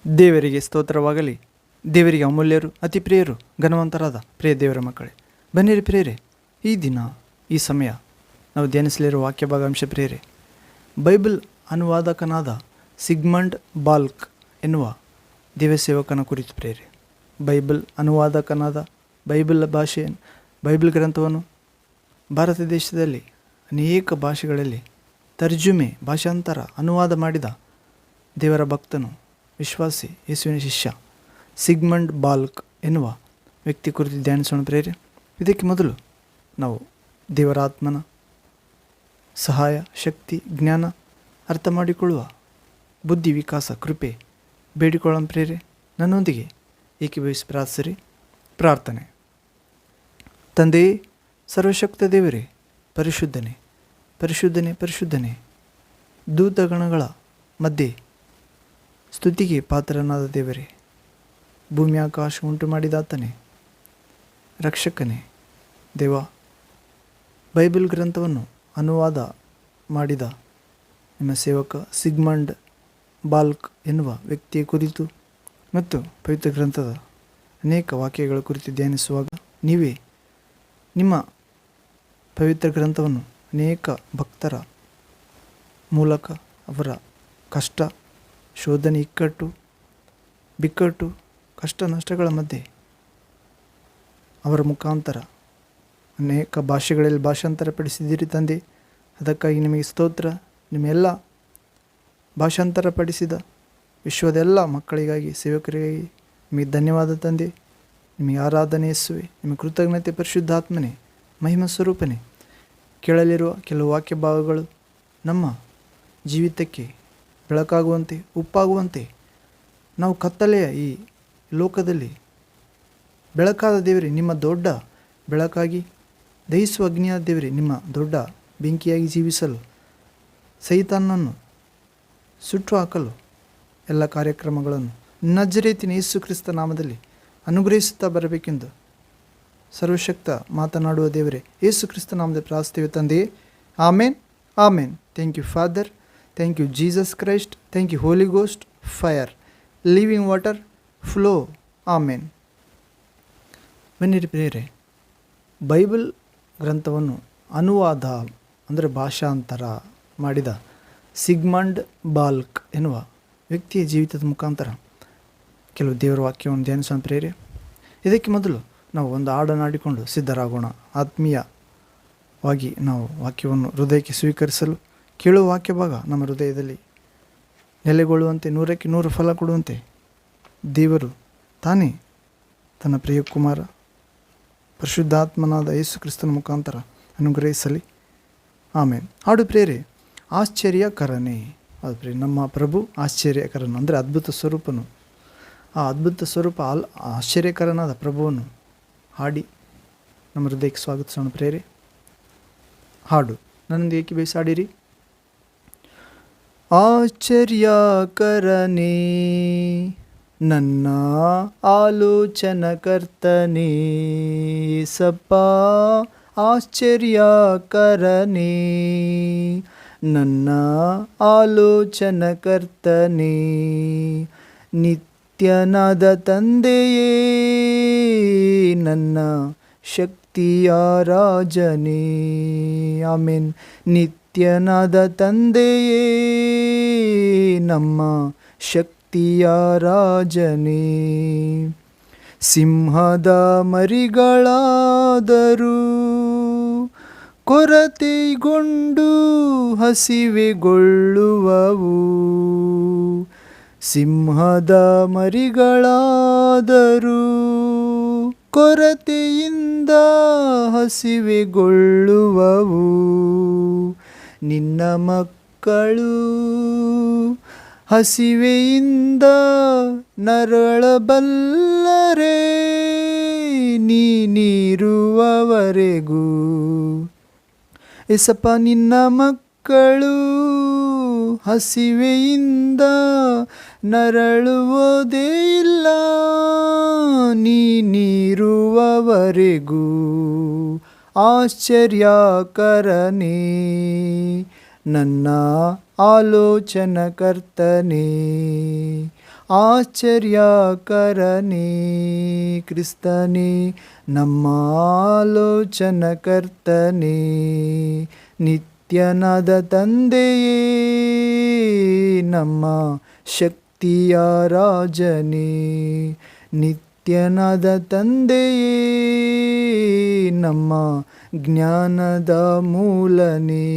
ದೇವರಿಗೆ ಸ್ತೋತ್ರವಾಗಲಿ. ದೇವರಿಗೆ ಅಮೂಲ್ಯರು, ಅತಿ ಪ್ರಿಯರು, ಘನವಂತರಾದ ಪ್ರಿಯ ದೇವರ ಮಕ್ಕಳೇ, ಬನ್ನಿರಿ ಪ್ರಿಯರೇ. ಈ ದಿನ ಈ ಸಮಯ ನಾವು ಧ್ಯಾನಿಸಲಿರುವ ವಾಕ್ಯ ಭಾಗಾಂಶ ಪ್ರಿಯರೇ, ಬೈಬಲ್ ಅನುವಾದಕನಾದ ಸಿಗ್ಮಂಡ್ ಬಾಲ್ಕ್ ಎನ್ನುವ ದೇವಸೇವಕನ ಕುರಿತು ಪ್ರಿಯರೇ. ಬೈಬಲ್ ಅನುವಾದಕನಾದ ಬೈಬಲ್ ಗ್ರಂಥವನ್ನು ಭಾರತ ದೇಶದಲ್ಲಿ ಅನೇಕ ಭಾಷೆಗಳಲ್ಲಿ ತರ್ಜುಮೆ, ಭಾಷಾಂತರ, ಅನುವಾದ ಮಾಡಿದ ದೇವರ ಭಕ್ತನು, ವಿಶ್ವಾಸಿ, ಯೇಸುವಿನ ಶಿಷ್ಯ ಸಿಗ್ಮಂಡ್ ಬಾಲ್ಕ್ ಎನ್ನುವ ವ್ಯಕ್ತಿ ಕುರಿತು ಧ್ಯಾನಿಸೋಣ ಪ್ರೇರೆ. ಇದಕ್ಕೆ ಮೊದಲು ನಾವು ದೇವರ ಆತ್ಮನ ಸಹಾಯ, ಶಕ್ತಿ, ಜ್ಞಾನ ಅರ್ಥ ಮಾಡಿಕೊಳ್ಳುವ ಬುದ್ಧಿ ವಿಕಾಸ ಕೃಪೆ ಬೇಡಿಕೊಳ್ಳೋಣ ಪ್ರೇರೆ. ನನ್ನೊಂದಿಗೆ ಏಕೀಭವಿಸಿ ಪ್ರಾರ್ಥಿಸಿರಿ. ಪ್ರಾರ್ಥನೆ. ತಂದೆಯೇ, ಸರ್ವಶಕ್ತ ದೇವರೇ, ಪರಿಶುದ್ಧನೇ ಪರಿಶುದ್ಧನೇ ಪರಿಶುದ್ಧನೇ, ದೂತಗಣಗಳ ಮಧ್ಯೆ ಸ್ತುತಿಗೆ ಪಾತ್ರನಾದ ದೇವರೇ, ಭೂಮಿ ಆಕಾಶ ಉಂಟು ಮಾಡಿದಾತನೇ, ರಕ್ಷಕನೇ, ದೇವ, ಬೈಬಲ್ ಗ್ರಂಥವನ್ನು ಅನುವಾದ ಮಾಡಿದ ನಿಮ್ಮ ಸೇವಕ ಸಿಗ್ಮಂಡ್ ಬಾಲ್ಕ್ ಎನ್ನುವ ವ್ಯಕ್ತಿಯ ಕುರಿತು ಮತ್ತು ಪವಿತ್ರ ಗ್ರಂಥದ ಅನೇಕ ವಾಕ್ಯಗಳ ಕುರಿತು ಧ್ಯಾನಿಸುವಾಗ ನೀವೇ ನಿಮ್ಮ ಪವಿತ್ರ ಗ್ರಂಥವನ್ನು ಅನೇಕ ಭಕ್ತರ ಮೂಲಕ ಅವರ ಕಷ್ಟ, ಶೋಧನೆ, ಇಕ್ಕಟ್ಟು, ಬಿಕ್ಕಟ್ಟು, ಕಷ್ಟ ನಷ್ಟಗಳ ಮಧ್ಯೆ ಅವರ ಮುಖಾಂತರ ಅನೇಕ ಭಾಷೆಗಳಲ್ಲಿ ಭಾಷಾಂತರ ಪಡಿಸಿದ್ದೀರಿ ತಂದೆ. ಅದಕ್ಕಾಗಿ ನಿಮಗೆ ಸ್ತೋತ್ರ. ನಿಮ್ಮೆಲ್ಲ ಭಾಷಾಂತರ ಪಡಿಸಿದ ವಿಶ್ವದ ಎಲ್ಲ ಮಕ್ಕಳಿಗಾಗಿ, ಸೇವಕರಿಗಾಗಿ ನಿಮಗೆ ಧನ್ಯವಾದ ತಂದೆ. ನಿಮಗೆ ಆರಾಧನೆ ಯೇಸುವೆ, ನಿಮಗೆ ಕೃತಜ್ಞತೆ ಪರಿಶುದ್ಧಾತ್ಮನೇ, ಮಹಿಮ ಸ್ವರೂಪನೇ. ಕೇಳಲಿರುವ ಕೆಲವು ವಾಕ್ಯ ಭಾಗಗಳು ನಮ್ಮ ಜೀವಿತಕ್ಕೆ ಬೆಳಕಾಗುವಂತೆ, ಉಪ್ಪಾಗುವಂತೆ, ನಾವು ಕತ್ತಲೆಯ ಈ ಲೋಕದಲ್ಲಿ ಬೆಳಕಾದ ದೇವರೇ ನಿಮ್ಮ ದೊಡ್ಡ ಬೆಳಕಾಗಿ, ದಹಿಸುವ ಅಗ್ನಿಯಾದ ದೇವರೇ ನಿಮ್ಮ ದೊಡ್ಡ ಬೆಂಕಿಯಾಗಿ ಜೀವಿಸಲು, ಸೈತಾನನನ್ನು ಸುಟ್ಟು ಹಾಕಲು ಎಲ್ಲ ಕಾರ್ಯಕ್ರಮಗಳನ್ನು ನಜರೇತಿನ ಯೇಸು ಕ್ರಿಸ್ತ ನಾಮದಲ್ಲಿ ಅನುಗ್ರಹಿಸುತ್ತಾ ಬರಬೇಕೆಂದು ಸರ್ವಶಕ್ತ ಮಾತನಾಡುವ ದೇವರೇ, ಯೇಸು ಕ್ರಿಸ್ತ ನಾಮದಲ್ಲಿ ಪ್ರಾರ್ಥಿಸುತ್ತೇವೆ ತಂದೆಯೇ. Amen, amen. Thank you father, thank you Jesus Christ, thank you Holi ghost, fire, living water, flow. Amen. ಬನ್ನಿರಿ ಪ್ರಿಯರೇ, ಬೈಬಲ್ ಗ್ರಂಥವನ್ನು ಅನುವಾದ ಅಂದರೆ ಭಾಷಾಂತರ ಮಾಡಿದ ಸಿಗ್ಮಂಡ್ ಬಾಲ್ಕ್ ಎನ್ನುವ ವ್ಯಕ್ತಿಯ ಜೀವಿತದ ಮುಖಾಂತರ ಕೆಲವು ದೇವರ ವಾಕ್ಯವನ್ನು ಧ್ಯಾನಿಸೋಣ ಪ್ರಿಯರೇ. ಇದಕ್ಕೆ ಮೊದಲು ನಾವು ಒಂದು ಹಾಡನ್ನು ಹಾಡಿಕೊಂಡು ಸಿದ್ಧರಾಗೋಣ. ಆತ್ಮೀಯವಾಗಿ ನಾವು ವಾಕ್ಯವನ್ನು ಹೃದಯಕ್ಕೆ ಸ್ವೀಕರಿಸಲು ಕೇಳುವ ವಾಕ್ಯ ಭಾಗ ನಮ್ಮ ಹೃದಯದಲ್ಲಿ ನೆಲೆಗೊಳ್ಳುವಂತೆ, 100ಕ್ಕೆ 100 ಫಲ ಕೊಡುವಂತೆ ದೇವರು ತಾನೇ ತನ್ನ ಪ್ರಿಯ ಕುಮಾರ ಪರಿಶುದ್ಧಾತ್ಮನಾದ ಯೇಸು ಕ್ರಿಸ್ತನ ಮುಖಾಂತರ ಅನುಗ್ರಹಿಸಲಿ. ಆಮೇಲೆ ಹಾಡು ಪ್ರೇರೆ, ಆಶ್ಚರ್ಯಕರನೇ. ಅದು ಪ್ರಿಯ ನಮ್ಮ ಪ್ರಭು ಆಶ್ಚರ್ಯಕರನು ಅಂದರೆ ಅದ್ಭುತ ಸ್ವರೂಪನು. ಆ ಅದ್ಭುತ ಸ್ವರೂಪ ಆಶ್ಚರ್ಯಕರನಾದ ಪ್ರಭುವನ್ನು ಹಾಡಿ ನಮ್ಮ ಹೃದಯಕ್ಕೆ ಸ್ವಾಗತಿಸೋಣ ಪ್ರೇರೆ. ಹಾಡು ನನ್ನೊಂದಿಗೆ ಏಕೀಭವಿಸಿ ಹಾಡಿರಿ. ಆಶ್ಚರ್ಯಕರನೇ ನನ್ನ ಆಲೋಚನಕರ್ತನೇ ಸಪ್ಪ, ಆಶ್ಚರ್ಯಕರನೇ ನನ್ನ ಆಲೋಚನಕರ್ತನೇ, ನಿತ್ಯನಾದ ತಂದೆಯೇ ನನ್ನ ಶಕ್ತಿಯ ರಾಜನೇ. ಆಮೇನ್. ನಿತ್ಯನಾದ ತಂದೆಯೇ ನಮ್ಮ ಶಕ್ತಿಯ ರಾಜನೇ, ಸಿಂಹದ ಮರಿಗಳಾದರೂ ಕೊರತೆಗೊಂಡು ಹಸಿವೆಗೊಳ್ಳುವವು, ಸಿಂಹದ ಮರಿಗಳಾದರೂ ಕೊರತೆಯಿಂದ ಹಸಿವೆಗೊಳ್ಳುವವು, ನಿನ್ನ ಮಕ್ಕಳು ಹಸಿವೆಯಿಂದ ನರಳಬಲ್ಲರೆ ನೀನಿರುವವರೆಗೂ. ಎಸಪ್ಪ, ನಿನ್ನ ಮಕ್ಕಳು ಹಸಿವೆಯಿಂದ ನರಳುವುದೇ ಇಲ್ಲ ನೀನಿರುವವರೆಗೂ. ಆಶ್ಚರ್ಯಕರನೇ ನನ್ನ ಆಲೋಚನಕರ್ತನೇ, ಆಶ್ಚರ್ಯಕರನೇ ಕ್ರಿಸ್ತನೇ, ನಮ್ಮ ಆಲೋಚನಕರ್ತನೇ, ನಿತ್ಯನಾದ ತಂದೆಯೇ, ನಮ್ಮ ಶಕ್ತಿಯ ರಾಜನೇ, ನಿತ್ಯನಾದ ತಂದೆಯೇ, ನಮ್ಮ ಜ್ಞಾನದ ಮೂಲನೇ,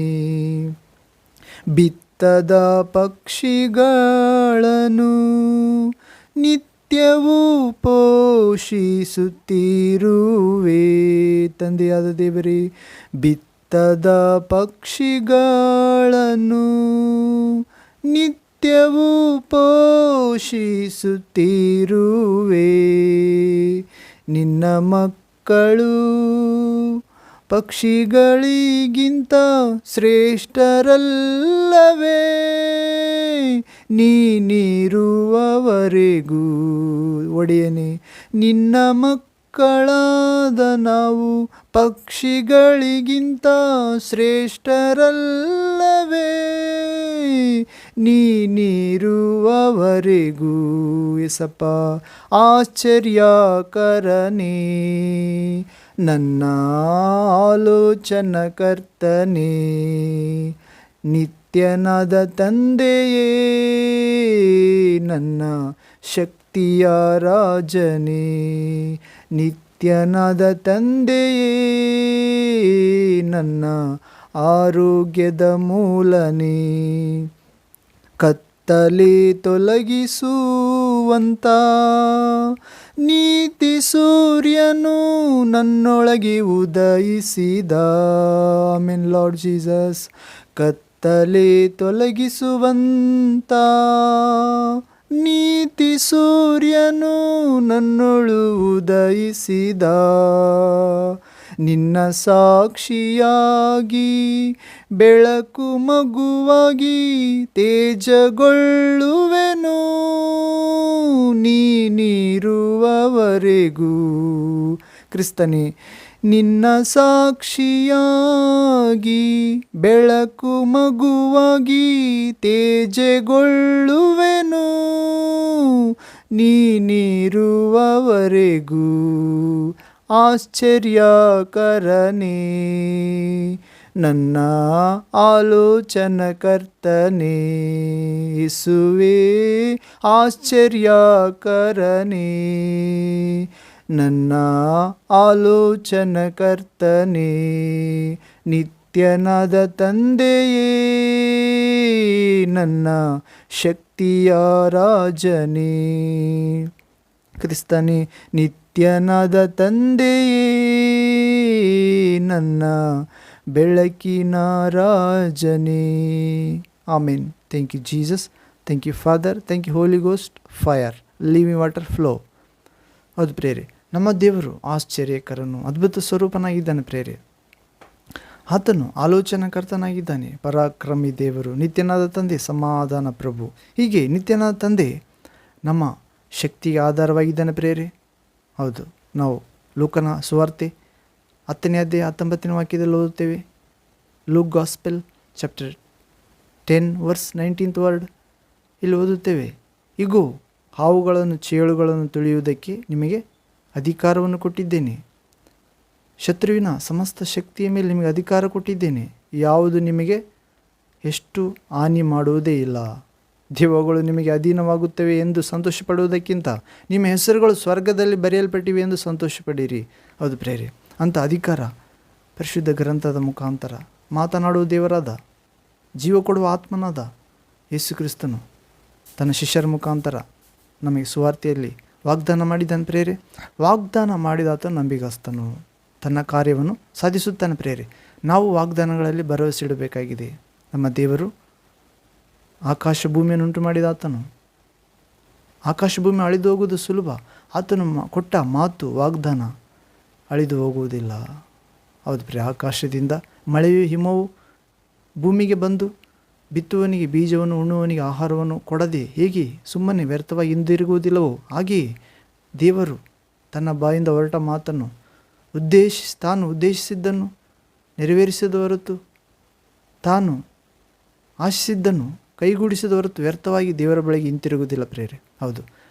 ಬಿತ್ತದ ಪಕ್ಷಿಗಳನ್ನು ನಿತ್ಯವೂ ಪೋಷಿಸುತ್ತಿರುವೆ. ತಂದೆಯಾದ ದೇವರೇ, ಬಿತ್ತದ ಪಕ್ಷಿಗಳನ್ನು ನಿತ್ಯವೂ ಪೋಷಿಸುತ್ತಿರುವೆ. ನಿನ್ನ ಮಕ್ಕಳು ಪಕ್ಷಿಗಳಿಗಿಂತ ಶ್ರೇಷ್ಠರಲ್ಲವೇ? ನೀನಿರುವವರೆಗೂ ಒಡೆಯನೆ, ನಿನ್ನ ಮಕ್ಕಳಾದ ನಾವು ಪಕ್ಷಿಗಳಿಗಿಂತ ಶ್ರೇಷ್ಠರಲ್ಲವೇ? ನೀನಿರುವವರೆಗೂ ಎಸಪ್ಪ ಆಶ್ಚರ್ಯಕರನೇ, ನನ್ನ ಆಲೋಚನಕರ್ತನೇ, ನಿತ್ಯನಾದ ತಂದೆಯೇ, ನನ್ನ ಶಕ್ತಿಯ ರಾಜನೇ, ನಿತ್ಯನಾದ ತಂದೆಯೇ, ನನ್ನ ಆರೋಗ್ಯದ ಮೂಲನೇ, ಕತ್ತಲೆ ತೊಲಗಿಸುವಂತ ನೀತಿ ಸೂರ್ಯನು ನನ್ನೊಳಗೆ ಉದಯಿಸಿದ. Amen lord Jesus. ಕತ್ತಲೆ ತೊಲಗಿಸುವಂತ ನೀತಿ ಸೂರ್ಯನು ನನ್ನೊಳು ಉದಯಿಸಿದ. ನಿನ್ನ ಸಾಕ್ಷಿಯಾಗಿ ಬೆಳಕು ಮಗುವಾಗಿ ತೇಜಗೊಳ್ಳುವೆನು. ನೀನಿರುವವರೆಗೂ ಕ್ರಿಸ್ತನೇ, ನಿನ್ನ ಸಾಕ್ಷಿಯಾಗಿ ಬೆಳಕು ಮಗುವಾಗಿ ತೇಜಗೊಳ್ಳುವೆನು. ನೀನಿರುವವರೆಗೂ ಆಶ್ಚರ್ಯಕರನೇ, ನನ್ನ ಆಲೋಚನಕರ್ತನೇ, ಯೇಸುವೇ ಆಶ್ಚರ್ಯಕರನೇ, ನನ್ನ ಆಲೋಚನಕರ್ತನೇ, ನಿತ್ಯನಾದ ತಂದೆಯೇ, ನನ್ನ ಶಕ್ತಿಯ ರಾಜನೇ, ಕ್ರಿಸ್ತನೇ, ನಿತ್ಯನಾದ ತಂದೆಯೇ, ನನ್ನ ಬೆಳಕಿನ ರಾಜನೇ. Amen. Thank you Jesus. Thank you father. Thank you Holi ghost. Fire, living water flow. ಹೌದು ಪ್ರೇರೆ, ನಮ್ಮ ದೇವರು ಆಶ್ಚರ್ಯಕರನು, ಅದ್ಭುತ ಸ್ವರೂಪನಾಗಿದ್ದಾನೆ ಪ್ರೇರೆ. ಆತನು ಆಲೋಚನಾಕರ್ತನಾಗಿದ್ದಾನೆ, ಪರಾಕ್ರಮಿ ದೇವರು, ನಿತ್ಯನಾದ ತಂದೆ, ಸಮಾಧಾನ ಪ್ರಭು. ಹೀಗೆ ನಿತ್ಯನಾದ ತಂದೆ ನಮ್ಮ ಶಕ್ತಿಗೆ ಆಧಾರವಾಗಿದ್ದಾನೆ ಪ್ರೇರೆ. ಹೌದು, ನಾವು ಲೂಕನ ಸುವಾರ್ತೆ 10ನೇ ಅಧ್ಯಾಯ 19ನೇ ವಾಕ್ಯದಲ್ಲಿ ಓದುತ್ತೇವೆ. Luke gospel chapter 10 verse 19th word. ಇಲ್ಲಿ ಓದುತ್ತೇವೆ, ಇಗೋ ಹಾವುಗಳನ್ನು ಚೇಳುಗಳನ್ನು ತುಳಿಯುವುದಕ್ಕೆ ನಿಮಗೆ ಅಧಿಕಾರವನ್ನು ಕೊಟ್ಟಿದ್ದೇನೆ. ಶತ್ರುವಿನ ಸಮಸ್ತ ಶಕ್ತಿಯ ಮೇಲೆ ನಿಮಗೆ ಅಧಿಕಾರ ಕೊಟ್ಟಿದ್ದೇನೆ. ಯಾವುದು ನಿಮಗೆ ಎಷ್ಟು ಹಾನಿ ಮಾಡುವುದೇ ಇಲ್ಲ. ದೆವ್ವಗಳು ನಿಮಗೆ ಅಧೀನವಾಗುತ್ತವೆ ಎಂದು ಸಂತೋಷಪಡುವುದಕ್ಕಿಂತ ನಿಮ್ಮ ಹೆಸರುಗಳು ಸ್ವರ್ಗದಲ್ಲಿ ಬರೆಯಲ್ಪಟ್ಟಿವೆ ಎಂದು ಸಂತೋಷಪಡಿರಿ. ಹೌದು ಪ್ರೇರೆ, ಅಂಥ ಅಧಿಕಾರ ಪರಿಶುದ್ಧ ಗ್ರಂಥದ ಮುಖಾಂತರ ಮಾತನಾಡುವ ದೇವರಾದ, ಜೀವ ಕೊಡುವ ಆತ್ಮನಾದ ಯೇಸು ಕ್ರಿಸ್ತನು ತನ್ನ ಶಿಷ್ಯರ ಮುಖಾಂತರ ನಮಗೆ ಸುವಾರ್ತೆಯಲ್ಲಿ ವಾಗ್ದಾನ ಮಾಡಿದ್ದಾನೆ ಪ್ರೇರೆ. ವಾಗ್ದಾನ ಮಾಡಿದಾತ ನಂಬಿಗಸ್ತನು, ತನ್ನ ಕಾರ್ಯವನ್ನು ಸಾಧಿಸುತ್ತಾನೆ ಪ್ರೇರೆ. ನಾವು ವಾಗ್ದಾನಗಳಲ್ಲಿ ಭರವಸೆ ಇಡಬೇಕಾಗಿದೆ. ನಮ್ಮ ದೇವರು ಆಕಾಶ ಭೂಮಿಯನ್ನು ಉಂಟು ಮಾಡಿದ ಆತನು. ಆಕಾಶ ಭೂಮಿ ಅಳಿದು ಹೋಗುವುದು ಸುಲಭ. ಆತನು ಕೊಟ್ಟ ಮಾತು, ವಾಗ್ದಾನ ಅಳಿದು ಹೋಗುವುದಿಲ್ಲ. ಹೌದು ಪ್ರಿಯ, ಆಕಾಶದಿಂದ ಮಳೆಯು ಹಿಮವು ಭೂಮಿಗೆ ಬಂದು ಬಿತ್ತುವನಿಗೆ ಬೀಜವನ್ನು, ಉಣ್ಣುವನಿಗೆ ಆಹಾರವನ್ನು ಕೊಡದೆ ಹೇಗೆ ಸುಮ್ಮನೆ ವ್ಯರ್ಥವಾಗಿ ಹಿಂದಿರುಗುವುದಿಲ್ಲವೋ, ಹಾಗೆಯೇ ದೇವರು ತನ್ನ ಬಾಯಿಂದ ಹೊರಟ ಮಾತನ್ನು ತಾನು ಉದ್ದೇಶಿಸಿದ್ದನ್ನು ನೆರವೇರಿಸಿದ ಹೊರತು ತಾನು ಆಶಿಸಿದ್ದನ್ನು ಕೈಗೂಡಿಸಿದ ಹೊರತು ವ್ಯರ್ಥವಾಗಿ ದೇವರ ಬಳಿಗೆ ಹಿಂತಿರುಗುವುದಿಲ್ಲ ಪ್ರೇರೆ. ಹೌದು,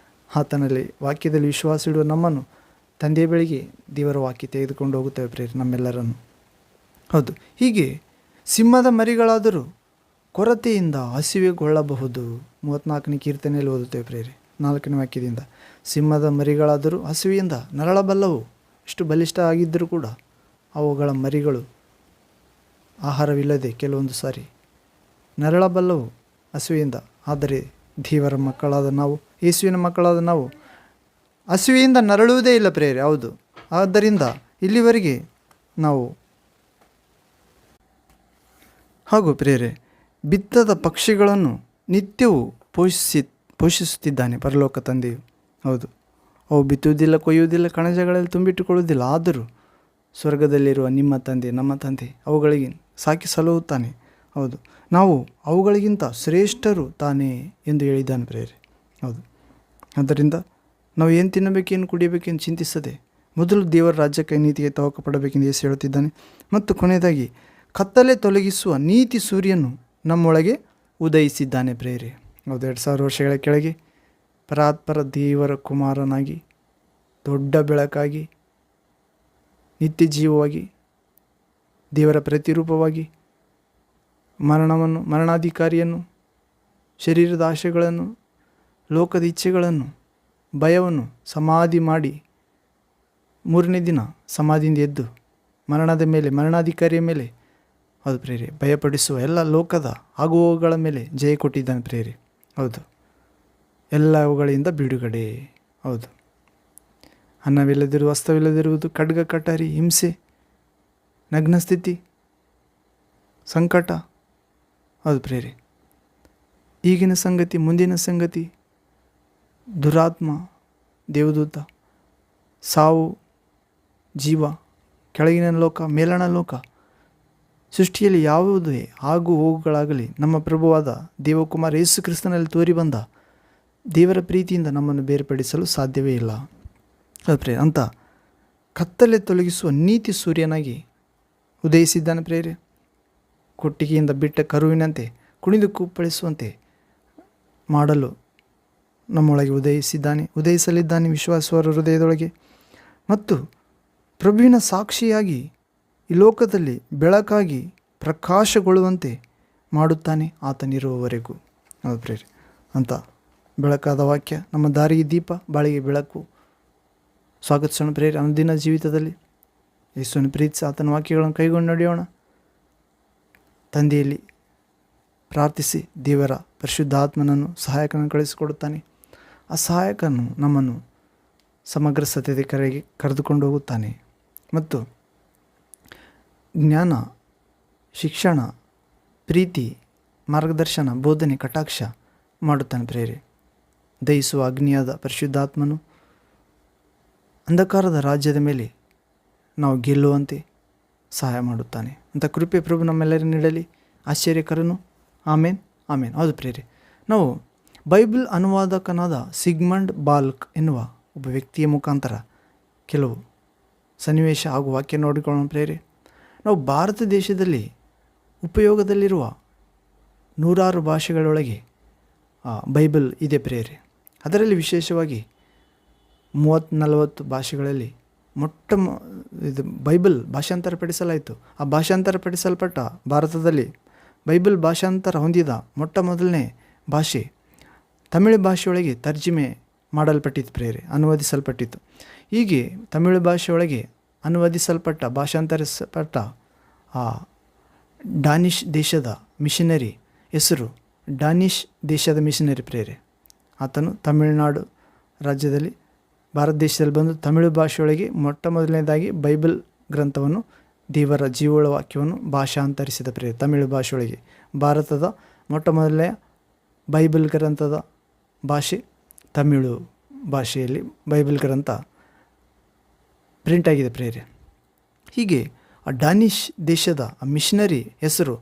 ಆತನಲ್ಲಿ ವಾಕ್ಯದಲ್ಲಿ ವಿಶ್ವಾಸ ಇಡುವ ನಮ್ಮನ್ನು ತಂದೆಯ ಬಳಿಗೆ ದೇವರ ವಾಕ್ಯ ತೆಗೆದುಕೊಂಡು ಹೋಗುತ್ತೇವೆ ಪ್ರೇರೆ ನಮ್ಮೆಲ್ಲರನ್ನು. ಹೌದು, ಹೀಗೆ ಸಿಂಹದ ಮರಿಗಳಾದರೂ ಕೊರತೆಯಿಂದ ಹಸಿವೆಗೊಳ್ಳಬಹುದು. 34ನೇ ಕೀರ್ತನೆಯಲ್ಲಿ ಓದುತ್ತೇವೆ ಪ್ರೇರೆ 4ನೇ ವಾಕ್ಯದಿಂದ. ಸಿಂಹದ ಮರಿಗಳಾದರೂ ಹಸಿವೆಯಿಂದ ನರಳಬಲ್ಲವು. ಎಷ್ಟು ಬಲಿಷ್ಠ ಆಗಿದ್ದರೂ ಕೂಡ ಅವುಗಳ ಮರಿಗಳು ಆಹಾರವಿಲ್ಲದೆ ಕೆಲವೊಂದು ಸಾರಿ ನರಳಬಲ್ಲವು ಹಸಿವೆಯಿಂದ. ಆದರೆ ದೇವರ ಮಕ್ಕಳಾದ ನಾವು, ಯೇಸುವಿನ ಮಕ್ಕಳಾದ ನಾವು ಹಸಿವೆಯಿಂದ ನರಳುವುದೇ ಇಲ್ಲ ಪ್ರೇರೆ. ಹೌದು, ಆದ್ದರಿಂದ ಇಲ್ಲಿವರೆಗೆ ನಾವು ಹಾಗೂ ಪ್ರೇರೆ ಬಿತ್ತದ ಪಕ್ಷಿಗಳನ್ನು ನಿತ್ಯವೂ ಪೋಷಿಸುತ್ತಿದ್ದಾನೆ ಪರಲೋಕ ತಂದೆಯು. ಹೌದು, ಅವು ಬಿತ್ತುವುದಿಲ್ಲ, ಕೊಯ್ಯುವುದಿಲ್ಲ, ಕಣಜಗಳಲ್ಲಿ ತುಂಬಿಟ್ಟುಕೊಳ್ಳುವುದಿಲ್ಲ. ಆದರೂ ಸ್ವರ್ಗದಲ್ಲಿರುವ ನಿಮ್ಮ ತಂದೆ, ನಮ್ಮ ತಂದೆ ಅವುಗಳಿಗೆ ಸಾಕಿ ಸಲಹುತ್ತಾನೆ. ಹೌದು, ನಾವು ಅವುಗಳಿಗಿಂತ ಶ್ರೇಷ್ಠರು ತಾನೇ ಎಂದು ಹೇಳಿದ್ದಾನೆ ಪ್ರೇರೆ. ಹೌದು, ಆದ್ದರಿಂದ ನಾವು ಏನು ತಿನ್ನಬೇಕೇನು ಕುಡಿಯಬೇಕೆಂದು ಚಿಂತಿಸದೆ ಮೊದಲು ದೇವರ ರಾಜ್ಯಕ್ಕೆ ನೀತಿಗೆ ತವಕ ಪಡಬೇಕೆಂದು ಯೇಸು ಹೇಳುತ್ತಿದ್ದಾನೆ. ಮತ್ತು ಕೊನೆಯದಾಗಿ ಕತ್ತಲೆ ತೊಲಗಿಸುವ ನೀತಿ ಸೂರ್ಯನು ನಮ್ಮೊಳಗೆ ಉದಯಿಸಿದ್ದಾನೆ ಪ್ರೇರೆ. ಹೌದು, 2000 ವರ್ಷಗಳ ಕೆಳಗೆ ಪರಾತ್ಪರ ದೇವರ ಕುಮಾರನಾಗಿ, ದೊಡ್ಡ ಬೆಳಕಾಗಿ, ನಿತ್ಯ ಜೀವವಾಗಿ, ದೇವರ ಪ್ರತಿರೂಪವಾಗಿ ಮರಣಾಧಿಕಾರಿಯನ್ನು, ಶರೀರದ ಆಶೆಗಳನ್ನು, ಲೋಕದ ಇಚ್ಛೆಗಳನ್ನು, ಭಯವನ್ನು ಸಮಾಧಿ ಮಾಡಿ 3ನೇ ದಿನ ಸಮಾಧಿಯಿಂದ ಎದ್ದು ಮರಣಾಧಿಕಾರಿಯ ಮೇಲೆ, ಹೌದು ಪ್ರೇರೆ, ಭಯಪಡಿಸುವ ಎಲ್ಲ ಲೋಕದ ಆಗುವವುಗಳ ಮೇಲೆ ಜಯ ಕೊಟ್ಟಿದ್ದಾನೆ ಪ್ರೇರೆ. ಹೌದು, ಎಲ್ಲವುಗಳಿಂದ ಬಿಡುಗಡೆ. ಹೌದು, ಅನ್ನವಿಲ್ಲದಿರುವ, ವಸ್ತ್ರವಿಲ್ಲದಿರುವುದು, ಖಡ್ಗ, ಕಟಾರಿ, ಹಿಂಸೆ, ನಗ್ನ ಸ್ಥಿತಿ, ಸಂಕಟ. ಹೌದು ಪ್ರೇರೆ, ಈಗಿನ ಸಂಗತಿ, ಮುಂದಿನ ಸಂಗತಿ, ದುರಾತ್ಮ, ದೇವದೂತ, ಸಾವು, ಜೀವ, ಕೆಳಗಿನ ಲೋಕ, ಮೇಲಣ ಲೋಕ, ಸೃಷ್ಟಿಯಲ್ಲಿ ಯಾವುದೇ ಆಗು ಹೋಗುಗಳಾಗಲಿ ನಮ್ಮ ಪ್ರಭುವಾದ ದೇವಕುಮಾರ ಯೇಸು ಕ್ರಿಸ್ತನಲ್ಲಿ ತೋರಿ ಬಂದ ದೇವರ ಪ್ರೀತಿಯಿಂದ ನಮ್ಮನ್ನು ಬೇರ್ಪಡಿಸಲು ಸಾಧ್ಯವೇ ಇಲ್ಲ. ಪ್ರೇರೆ, ಅಂತ ಕತ್ತಲೆ ತೊಲಗಿಸುವ ನೀತಿ ಸೂರ್ಯನಾಗಿ ಉದಯಿಸಿದ್ದಾನೆ ಪ್ರೇರೆ. ಕೊಟ್ಟಿಗೆಯಿಂದ ಬಿಟ್ಟ ಕರುವಿನಂತೆ ಕುಣಿದು ಕುಪ್ಪಳಿಸುವಂತೆ ಮಾಡಲು ನಮ್ಮೊಳಗೆ ಉದಯಿಸಲಿದ್ದಾನೆ ವಿಶ್ವಾಸವರ ಹೃದಯದೊಳಗೆ. ಮತ್ತು ಪ್ರಭುವಿನ ಸಾಕ್ಷಿಯಾಗಿ ಈ ಲೋಕದಲ್ಲಿ ಬೆಳಕಾಗಿ ಪ್ರಕಾಶಗೊಳ್ಳುವಂತೆ ಮಾಡುತ್ತಾನೆ ಆತನಿರುವವರೆಗೂ. ಹೌದು ಪ್ರೇರೆ, ಅಂತ ಬೆಳಕಾದ ವಾಕ್ಯ ನಮ್ಮ ದಾರಿಗೆ ದೀಪ, ಬಾಳಿಗೆ ಬೆಳಕು. ಸ್ವಾಗತಿಸೋಣ ಪ್ರೇರೆ ಅನುದಿನ ಜೀವಿತದಲ್ಲಿ ಯೇಸುವನ್ನು ಪ್ರೀತಿಸಿ ಆತನ ವಾಕ್ಯಗಳನ್ನು ಕೈಗೊಂಡು ನಡೆಯೋಣ. ತಂದೆಯಲ್ಲಿ ಪ್ರಾರ್ಥಿಸಿ ದೇವರ ಪರಿಶುದ್ಧಾತ್ಮನನ್ನು ಸಹಾಯಕನನ್ನು ಕಳಿಸಿಕೊಡುತ್ತಾನೆ. ಆ ಸಹಾಯಕನು ನಮ್ಮನ್ನು ಸಮಗ್ರ ಸತ್ಯದ ಕರೆಗೆ ಕರೆದುಕೊಂಡು ಹೋಗುತ್ತಾನೆ ಮತ್ತು ಜ್ಞಾನ, ಶಿಕ್ಷಣ, ಪ್ರೀತಿ, ಮಾರ್ಗದರ್ಶನ, ಬೋಧನೆ, ಕಟಾಕ್ಷ ಮಾಡುತ್ತಾನೆ ಪ್ರೇರೆ. ದಯಿಸುವ ಅಗ್ನಿಯಾದ ಪರಿಶುದ್ಧಾತ್ಮನು ಅಂಧಕಾರದ ರಾಜ್ಯದ ಮೇಲೆ ನಾವು ಗೆಲ್ಲುವಂತೆ ಸಹಾಯ ಮಾಡುತ್ತಾನೆ ಅಂತ ಕೃಪೆ ಪ್ರಭು ನಮ್ಮೆಲ್ಲರ ನೀಡಲಿ. ಆಶ್ಚರ್ಯಕರನು. ಆಮೇನ್, ಆಮೇನ್. ಹೌದು ಪ್ರೇರೆ, ನಾವು ಬೈಬಲ್ ಅನುವಾದಕನಾದ ಸಿಗ್ಮಂಡ್ ಬಾಲ್ಕ್ ಎನ್ನುವ ಒಬ್ಬ ವ್ಯಕ್ತಿಯ ಮುಖಾಂತರ ಕೆಲವು ಸನ್ನಿವೇಶ ಹಾಗೂ ವಾಕ್ಯ ನೋಡಿಕೊಳ್ಳೋಣ ಪ್ರೇರೆ. ನಾವು ಭಾರತ ದೇಶದಲ್ಲಿ ಉಪಯೋಗದಲ್ಲಿರುವ 100 ಭಾಷೆಗಳೊಳಗೆ ಬೈಬಲ್ ಇದೆ ಪ್ರೇರೆ. ಅದರಲ್ಲಿ ವಿಶೇಷವಾಗಿ 30-40 ಭಾಷೆಗಳಲ್ಲಿ ಇದು ಬೈಬಲ್ ಭಾಷಾಂತರಪಡಿಸಲಾಯಿತು. ಆ ಭಾಷಾಂತರಪಡಿಸಲ್ಪಟ್ಟ ಭಾರತದಲ್ಲಿ ಬೈಬಲ್ ಭಾಷಾಂತರ ಹೊಂದಿದ ಮೊದಲನೇ ಭಾಷೆ ತಮಿಳು ಭಾಷೆಯೊಳಗೆ ತರ್ಜಿಮೆ ಮಾಡಲ್ಪಟ್ಟಿತ್ತು ಪ್ರೇರೆ, ಅನುವಾದಿಸಲ್ಪಟ್ಟಿತ್ತು. ಹೀಗೆ ತಮಿಳು ಭಾಷೆಯೊಳಗೆ ಅನುವಾದಿಸಲ್ಪಟ್ಟ, ಭಾಷಾಂತರಿಸಲ್ಪಟ್ಟ ಆ ಡಾನಿಷ್ ದೇಶದ ಮಿಷನರಿ ಹೆಸರು ಡಾನಿಷ್ ದೇಶದ ಮಿಷನರಿ ಪ್ರೇರೆ. ಆತನು ತಮಿಳುನಾಡು ರಾಜ್ಯದಲ್ಲಿ ಭಾರತ ದೇಶದಲ್ಲಿ ಬಂದು ತಮಿಳು ಭಾಷೆಯೊಳಗೆ ಮೊದಲನೇದಾಗಿ ಬೈಬಲ್ ಗ್ರಂಥವನ್ನು, ದೇವರ ಜೀವಳ ವಾಕ್ಯವನ್ನು ಭಾಷಾಂತರಿಸಿದ ಪ್ರೇರೆ. ತಮಿಳು ಭಾಷೆಯೊಳಗೆ ಭಾರತದ ಮೊದಲನೆಯ ಬೈಬಲ್ ಗ್ರಂಥದ ಭಾಷೆ ತಮಿಳು ಭಾಷೆಯಲ್ಲಿ ಬೈಬಲ್ ಗ್ರಂಥ ಪ್ರಿಂಟ್ ಆಗಿದೆ ಪ್ರೇರೆ. ಹೀಗೆ ಆ ಡಾನಿಷ್ ದೇಶದ ಮಿಷನರಿ ಹೆಸರು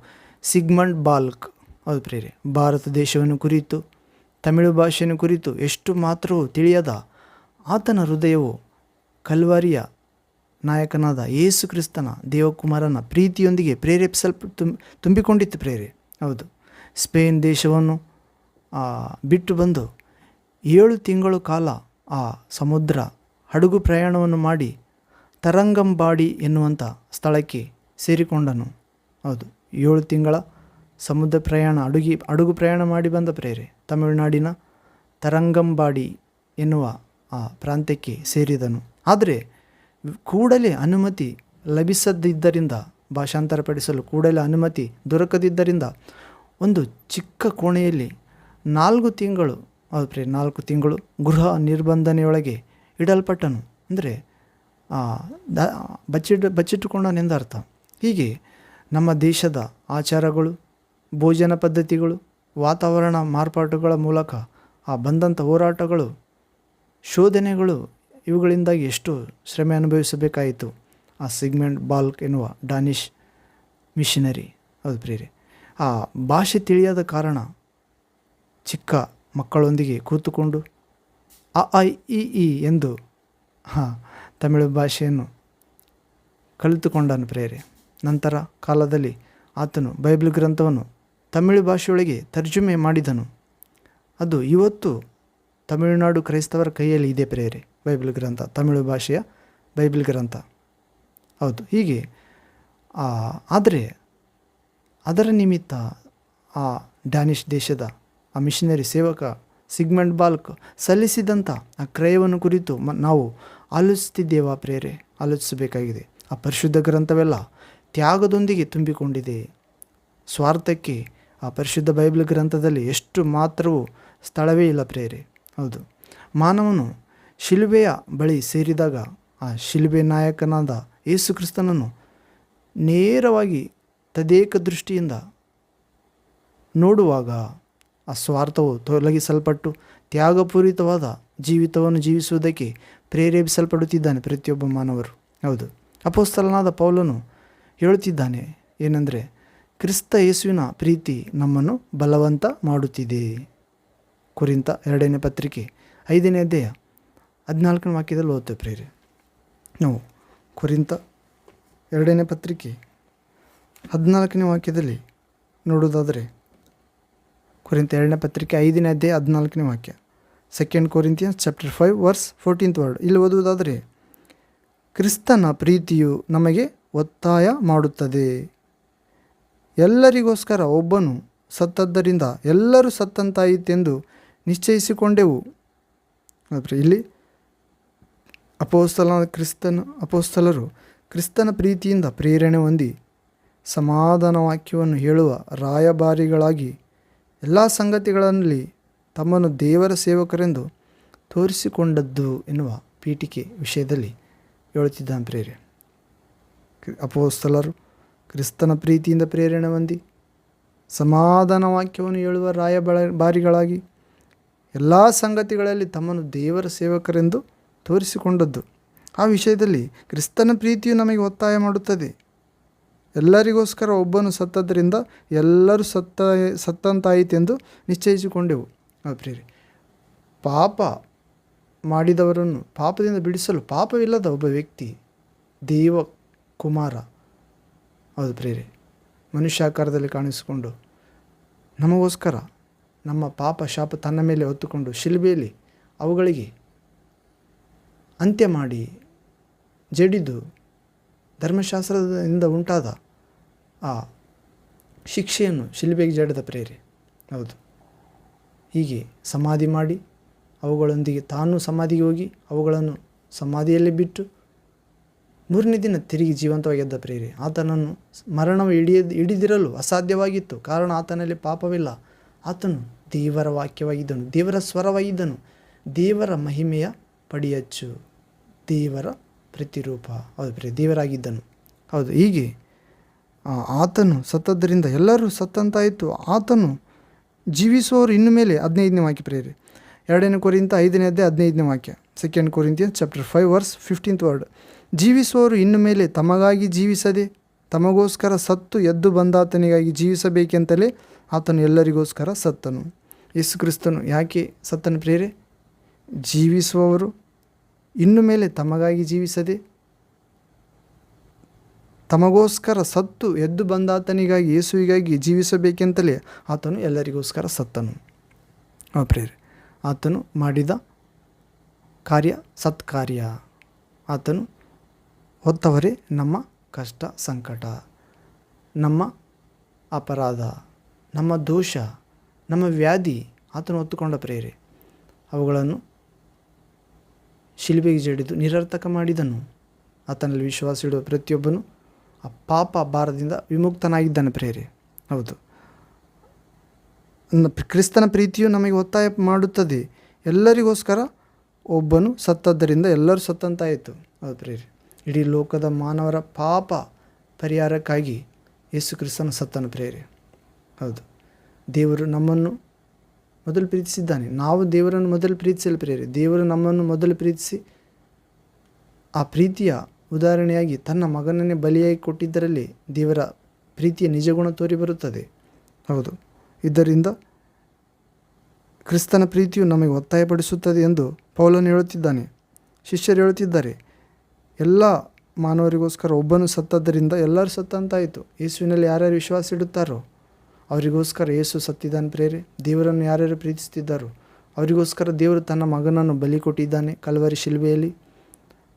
ಸಿಗ್ಮಂಡ್ ಬಾಲ್ಕ್. ಹೌದು ಪ್ರೇರೆ, ಭಾರತ ದೇಶವನ್ನು ಕುರಿತು, ತಮಿಳು ಭಾಷೆಯನ್ನು ಕುರಿತು ಎಷ್ಟು ಮಾತ್ರವೂ ತಿಳಿಯದ ಆತನ ಹೃದಯವು ಕಲ್ವಾರಿಯ ನಾಯಕನಾದ ಯೇಸು ಕ್ರಿಸ್ತನ ದೇವಕುಮಾರನ ಪ್ರೀತಿಯೊಂದಿಗೆ ತುಂಬಿಕೊಂಡಿತ್ತು ಪ್ರೇರೆ. ಹೌದು, ಸ್ಪೇನ್ ದೇಶವನ್ನು ಬಿಟ್ಟು ಬಂದು 7 ತಿಂಗಳು ಕಾಲ ಆ ಸಮುದ್ರ ಹಡಗು ಪ್ರಯಾಣವನ್ನು ಮಾಡಿ ತರಂಗಂಬಾಡಿ ಎನ್ನುವಂಥ ಸ್ಥಳಕ್ಕೆ ಸೇರಿಕೊಂಡನು. ಹೌದು, 7 ತಿಂಗಳ ಸಮುದ್ರ ಪ್ರಯಾಣ ಹಡಗು ಪ್ರಯಾಣ ಮಾಡಿ ಬಂದ ಪ್ರೇರೆ ತಮಿಳುನಾಡಿನ ತರಂಗಂಬಾಡಿ ಎನ್ನುವ ಆ ಪ್ರಾಂತ್ಯಕ್ಕೆ ಸೇರಿದನು. ಆದರೆ ಕೂಡಲೇ ಅನುಮತಿ ಲಭಿಸದಿದ್ದರಿಂದ, ಭಾಷಾಂತರಪಡಿಸಲು ಕೂಡಲೇ ಅನುಮತಿ ದೊರಕದಿದ್ದರಿಂದ ಒಂದು ಚಿಕ್ಕ ಕೋಣೆಯಲ್ಲಿ 4 ತಿಂಗಳು 4 ತಿಂಗಳು ಗೃಹ ನಿರ್ಬಂಧನೆಯೊಳಗೆ ಇಡಲ್ಪಟ್ಟನು. ಅಂದರೆ ಬಚ್ಚಿಟ್ಟುಕೊಂಡನೆಂದರ್ಥ. ಹೀಗೆ ನಮ್ಮ ದೇಶದ ಆಚಾರಗಳು, ಭೋಜನ ಪದ್ಧತಿಗಳು, ವಾತಾವರಣ ಮಾರ್ಪಾಟುಗಳ ಮೂಲಕ ಬಂದಂಥ ಹೋರಾಟಗಳು, ಶೋಧನೆಗಳು, ಇವುಗಳಿಂದಾಗಿ ಎಷ್ಟು ಶ್ರಮೆ ಅನುಭವಿಸಬೇಕಾಯಿತು ಆ ಸಿಗ್ಮೆಂಟ್ ಬಾಲ್ಕ್ ಎನ್ನುವ ಡಾನಿಷ್ ಮಿಷನರಿ. ಹೌದು ಪ್ರಿಯರೇ, ಆ ಭಾಷೆ ತಿಳಿಯದ ಕಾರಣ ಚಿಕ್ಕ ಮಕ್ಕಳೊಂದಿಗೆ ಕೂತುಕೊಂಡು ಅ ಐ ಇ ಈ ಎಂದು ತಮಿಳು ಭಾಷೆಯನ್ನು ಕಲಿತುಕೊಂಡನು ಪ್ರೇರೆ. ನಂತರ ಕಾಲದಲ್ಲಿ ಆತನು ಬೈಬಲ್ ಗ್ರಂಥವನ್ನು ತಮಿಳು ಭಾಷೆಯೊಳಗೆ ತರ್ಜುಮೆ ಮಾಡಿದನು. ಅದು ಇವತ್ತು ತಮಿಳುನಾಡು ಕ್ರೈಸ್ತವರ ಕೈಯಲ್ಲಿ ಇದೆ ಪ್ರೇರೆ, ಬೈಬಲ್ ಗ್ರಂಥ, ತಮಿಳು ಭಾಷೆಯ ಬೈಬಲ್ ಗ್ರಂಥ. ಹೌದು, ಹೀಗೆ ಆದರೆ ಅದರ ನಿಮಿತ್ತ ಆ ಡ್ಯಾನಿಷ್ ದೇಶದ ಆ ಮಿಷನರಿ ಸೇವಕ ಸಿಗ್ಮೆಂಟ್ ಬಾಲ್ಕ್ ಸಲ್ಲಿಸಿದಂಥ ಆ ಕ್ರಯವನ್ನು ಕುರಿತು ನಾವು ಆಲೋಚಿಸುತ್ತಿದ್ದೇವಾ ಪ್ರೇರೆ? ಆಲೋಚಿಸಬೇಕಾಗಿದೆ. ಆ ಪರಿಶುದ್ಧ ಗ್ರಂಥವೆಲ್ಲ ತ್ಯಾಗದೊಂದಿಗೆ ತುಂಬಿಕೊಂಡಿದೆ. ಸ್ವಾರ್ಥಕ್ಕೆ ಆ ಪರಿಶುದ್ಧ ಬೈಬಲ್ ಗ್ರಂಥದಲ್ಲಿ ಎಷ್ಟು ಮಾತ್ರವೂ ಸ್ಥಳವೇ ಇಲ್ಲ ಪ್ರೇರೆ. ಹೌದು, ಮಾನವನು ಶಿಲುಬೆಯ ಬಳಿ ಸೇರಿದಾಗ ಆ ಶಿಲುಬೆ ನಾಯಕನಾದ ಯೇಸು ಕ್ರಿಸ್ತನನ್ನು ನೇರವಾಗಿ ತದೇಕ ದೃಷ್ಟಿಯಿಂದ ನೋಡುವಾಗ ಆ ಸ್ವಾರ್ಥವು ತೊಲಗಿಸಲ್ಪಟ್ಟು ತ್ಯಾಗಪೂರಿತವಾದ ಜೀವಿತವನ್ನು ಜೀವಿಸುವುದಕ್ಕೆ ಪ್ರೇರೇಪಿಸಲ್ಪಡುತ್ತಿದ್ದಾನೆ ಪ್ರತಿಯೊಬ್ಬ ಮಾನವರು. ಹೌದು, ಅಪೊಸ್ತಲನಾದ ಪೌಲನು ಹೇಳುತ್ತಿದ್ದಾನೆ ಏನೆಂದರೆ, ಕ್ರಿಸ್ತ ಯೇಸುವಿನ ಪ್ರೀತಿ ನಮ್ಮನ್ನು ಬಲವಂತ ಮಾಡುತ್ತಿದೆ. ಕೊರಿಂಥ 2ನೇ ಪತ್ರಿಕೆ 5ನೇ ಅಧ್ಯಾಯ 14ನೇ ವಾಕ್ಯದಲ್ಲಿ ಓದ್ತೇವೆ ಪ್ರೇರೆ. ನಾವು ಕೊರಿಂಥ 2ನೇ ಪತ್ರಿಕೆ 14ನೇ ವಾಕ್ಯದಲ್ಲಿ ನೋಡುವುದಾದರೆ, ಕೊರಿಂಥ 2ನೇ ಪತ್ರಿಕೆ 5ನೇ ಅಧ್ಯಾಯ 14ನೇ ವಾಕ್ಯ, 2 Corinthians chapter 5 verse 14th word. ಇಲ್ಲಿ ಓದುವುದಾದರೆ, ಕ್ರಿಸ್ತನ ಪ್ರೀತಿಯು ನಮಗೆ ಒತ್ತಾಯ ಮಾಡುತ್ತದೆ, ಎಲ್ಲರಿಗೋಸ್ಕರ ಒಬ್ಬನು ಸತ್ತದ್ದರಿಂದ ಎಲ್ಲರೂ ಸತ್ತಂತಾಯಿತೆಂದು ನಿಶ್ಚಯಿಸಿಕೊಂಡೆವು. ಇಲ್ಲಿ ಅಪೊಸ್ತಲರು ಕ್ರಿಸ್ತನ ಪ್ರೀತಿಯಿಂದ ಪ್ರೇರಣೆ ಹೊಂದಿ ಸಮಾಧಾನ ವಾಕ್ಯವನ್ನು ಹೇಳುವ ರಾಯಭಾರಿಗಳಾಗಿ ಎಲ್ಲ ಸಂಗತಿಗಳಲ್ಲಿ ತಮ್ಮನ್ನು ದೇವರ ಸೇವಕರೆಂದು ತೋರಿಸಿಕೊಂಡದ್ದು ಎನ್ನುವ ಪೀಠಿಕೆ ವಿಷಯದಲ್ಲಿ ಹೇಳುತ್ತಿದ್ದಾನೆ ಪ್ರೇರೆ. ಅಪೊಸ್ತಲರು ಕ್ರಿಸ್ತನ ಪ್ರೀತಿಯಿಂದ ಪ್ರೇರಣೆ ಹೊಂದಿ ಸಮಾಧಾನ ವಾಕ್ಯವನ್ನು ಹೇಳುವ ರಾಯಭಾರಿಗಳಾಗಿ ಎಲ್ಲ ಸಂಗತಿಗಳಲ್ಲಿ ತಮ್ಮನ್ನು ದೇವರ ಸೇವಕರೆಂದು ತೋರಿಸಿಕೊಂಡದ್ದು. ಆ ವಿಷಯದಲ್ಲಿ ಕ್ರಿಸ್ತನ ಪ್ರೀತಿಯು ನಮಗೆ ಒತ್ತಾಯ ಮಾಡುತ್ತದೆ. ಎಲ್ಲರಿಗೋಸ್ಕರ ಒಬ್ಬನು ಸತ್ತದ್ದರಿಂದ ಎಲ್ಲರೂ ಸತ್ತಂತಾಯಿತೆಂದು ನಿಶ್ಚಯಿಸಿಕೊಂಡೆವು. ಪ್ರಿಯರೇ, ಪಾಪ ಮಾಡಿದವರನ್ನು ಪಾಪದಿಂದ ಬಿಡಿಸಲು ಪಾಪವಿಲ್ಲದ ಒಬ್ಬ ವ್ಯಕ್ತಿ ದೇವ ಕುಮಾರ. ಹೌದು ಪ್ರಿಯರೇ, ಮನುಷ್ಯಾಕಾರದಲ್ಲಿ ಕಾಣಿಸಿಕೊಂಡು ನಮಗೋಸ್ಕರ ನಮ್ಮ ಪಾಪ ಶಾಪ ತನ್ನ ಮೇಲೆ ಹೊತ್ತುಕೊಂಡು ಶಿಲುಬೆಯಲ್ಲಿ ಅವುಗಳಿಗೆ ಅಂತ್ಯ ಮಾಡಿ ಜಡಿದು ಧರ್ಮಶಾಸ್ತ್ರದಿಂದ ಉಂಟಾದ ಆ ಶಿಕ್ಷೆಯನ್ನು ಶಿಲುಬೆಗೆ ಜಡಿದ ಪ್ರೇರೆ. ಹೌದು, ಹೀಗೆ ಸಮಾಧಿ ಮಾಡಿ ಅವುಗಳೊಂದಿಗೆ ತಾನು ಸಮಾಧಿಗೆ ಹೋಗಿ ಅವುಗಳನ್ನು ಸಮಾಧಿಯಲ್ಲಿ ಬಿಟ್ಟು 3ನೇ ದಿನ ತಿರುಗಿ ಜೀವಂತವಾಗಿ ಎದ್ದ ಪ್ರೇರೆ. ಆತನನ್ನು ಮರಣವು ಹಿಡಿದಿರಲು ಅಸಾಧ್ಯವಾಗಿತ್ತು, ಕಾರಣ ಆತನಲ್ಲಿ ಪಾಪವಿಲ್ಲ. ಆತನು ದೇವರ ವಾಕ್ಯವಾಗಿದ್ದನು, ದೇವರ ಸ್ವರವಾಗಿದ್ದನು, ದೇವರ ಮಹಿಮೆಯ ಪಡಿಯಚ್ಚು, ದೇವರ ಪ್ರತಿರೂಪ. ಹೌದು ಪ್ರಿಯ, ದೇವರಾಗಿದ್ದನು. ಹೌದು, ಹೀಗೆ ಆತನು ಸತ್ತದ್ದರಿಂದ ಎಲ್ಲರೂ ಸತ್ತಂತಾಯಿತು. ಆತನು ಜೀವಿಸುವವರು ಇನ್ನು ಮೇಲೆ 15ನೇ ವಾಕ್ಯ ಪ್ರೇರೆ, 2 ಕೊರಿಂಥ 5ನೇ ಅಧ್ಯಾಯ 15ನೇ ವಾಕ್ಯ, 2 Corinthians chapter 5 verse 15th word. ಜೀವಿಸುವವರು ಇನ್ನು ಮೇಲೆ ತಮಗಾಗಿ ಜೀವಿಸದೆ ತಮಗೋಸ್ಕರ ಸತ್ತು ಎದ್ದು ಬಂದಾತನಿಗಾಗಿ ಜೀವಿಸಬೇಕೆಂತಲೇ ಆತನು ಎಲ್ಲರಿಗೋಸ್ಕರ ಸತ್ತನು. ಯೇಸು ಕ್ರಿಸ್ತನು ಯಾಕೆ ಸತ್ತನು ಪ್ರೇರೆ? ಜೀವಿಸುವವರು ಇನ್ನು ಮೇಲೆ ತಮಗಾಗಿ ಜೀವಿಸದೆ ತಮಗೋಸ್ಕರ ಸತ್ತು ಎದ್ದು ಬಂದಾತನಿಗಾಗಿ ಯೇಸುವಿಗಾಗಿ ಜೀವಿಸಬೇಕೆಂತಲೇ ಆತನು ಎಲ್ಲರಿಗೋಸ್ಕರ ಸತ್ತನು. ಪ್ರಿಯರೇ, ಆತನು ಮಾಡಿದ ಕಾರ್ಯ ಸತ್ಕಾರ್ಯ. ಆತನು ಹೊತ್ತವರೇ ನಮ್ಮ ಕಷ್ಟ ಸಂಕಟ, ನಮ್ಮ ಅಪರಾಧ, ನಮ್ಮ ದೋಷ, ನಮ್ಮ ವ್ಯಾಧಿ ಆತನು ಹೊತ್ತುಕೊಂಡ ಪ್ರಿಯರೇ. ಅವುಗಳನ್ನು ಶಿಲುಬೆಗೆ ಜಡಿದು ನಿರರ್ಥಕ ಮಾಡಿದನು. ಆತನಲ್ಲಿ ವಿಶ್ವಾಸ ಇಡುವ ಪ್ರತಿಯೊಬ್ಬನು ಆ ಪಾಪ ಭಾರದಿಂದ ವಿಮುಕ್ತನಾಗಿದ್ದಾನೆ ಪ್ರಿಯರೇ. ಹೌದು, ಕ್ರಿಸ್ತನ ಪ್ರೀತಿಯು ನಮಗೆ ಒತ್ತಾಯ ಮಾಡುತ್ತದೆ. ಎಲ್ಲರಿಗೋಸ್ಕರ ಒಬ್ಬನು ಸತ್ತದ್ದರಿಂದ ಎಲ್ಲರೂ ಸತ್ತಂತಾಯಿತು. ಹೌದು ಪ್ರಿಯರೇ, ಇಡೀ ಲೋಕದ ಮಾನವರ ಪಾಪ ಪರಿಹಾರಕ್ಕಾಗಿ ಯೇಸು ಕ್ರಿಸ್ತನು ಸತ್ತನು ಪ್ರಿಯರೇ. ಹೌದು, ದೇವರು ನಮ್ಮನ್ನು ಮೊದಲು ಪ್ರೀತಿಸಿದ್ದಾನೆ. ನಾವು ದೇವರನ್ನು ಮೊದಲು ಪ್ರೀತಿಸಲು ಪ್ರಿಯರೇ. ದೇವರು ನಮ್ಮನ್ನು ಮೊದಲು ಪ್ರೀತಿಸಿ ಆ ಪ್ರೀತಿಯ ಉದಾಹರಣೆಯಾಗಿ ತನ್ನ ಮಗನನ್ನೇ ಬಲಿಯಾಗಿ ಕೊಟ್ಟಿದ್ದರಲ್ಲಿ ದೇವರ ಪ್ರೀತಿಯ ನಿಜಗುಣ ತೋರಿ ಬರುತ್ತದೆ. ಹೌದು, ಇದರಿಂದ ಕ್ರಿಸ್ತನ ಪ್ರೀತಿಯು ನಮಗೆ ಒತ್ತಾಯಪಡಿಸುತ್ತದೆ ಎಂದು ಪೌಲನು ಹೇಳುತ್ತಿದ್ದಾನೆ. ಶಿಷ್ಯರು ಹೇಳುತ್ತಿದ್ದಾರೆ, ಎಲ್ಲ ಮಾನವರಿಗೋಸ್ಕರ ಒಬ್ಬನು ಸತ್ತದ್ದರಿಂದ ಎಲ್ಲರೂ ಸತ್ತಂತಾಯಿತು. ಯೇಸುವಿನಲ್ಲಿ ಯಾರ್ಯಾರು ವಿಶ್ವಾಸ ಇಡುತ್ತಾರೋ ಅವರಿಗೋಸ್ಕರ ಯೇಸು ಸತ್ತಿದ್ದಾನೆ ಪ್ರೇರೆ. ದೇವರನ್ನು ಯಾರ್ಯಾರು ಪ್ರೀತಿಸುತ್ತಿದ್ದಾರೋ ಅವರಿಗೋಸ್ಕರ ದೇವರು ತನ್ನ ಮಗನನ್ನು ಬಲಿ ಕೊಟ್ಟಿದ್ದಾನೆ. ಕಲ್ವರಿ ಶಿಲುಬೆಯಲ್ಲಿ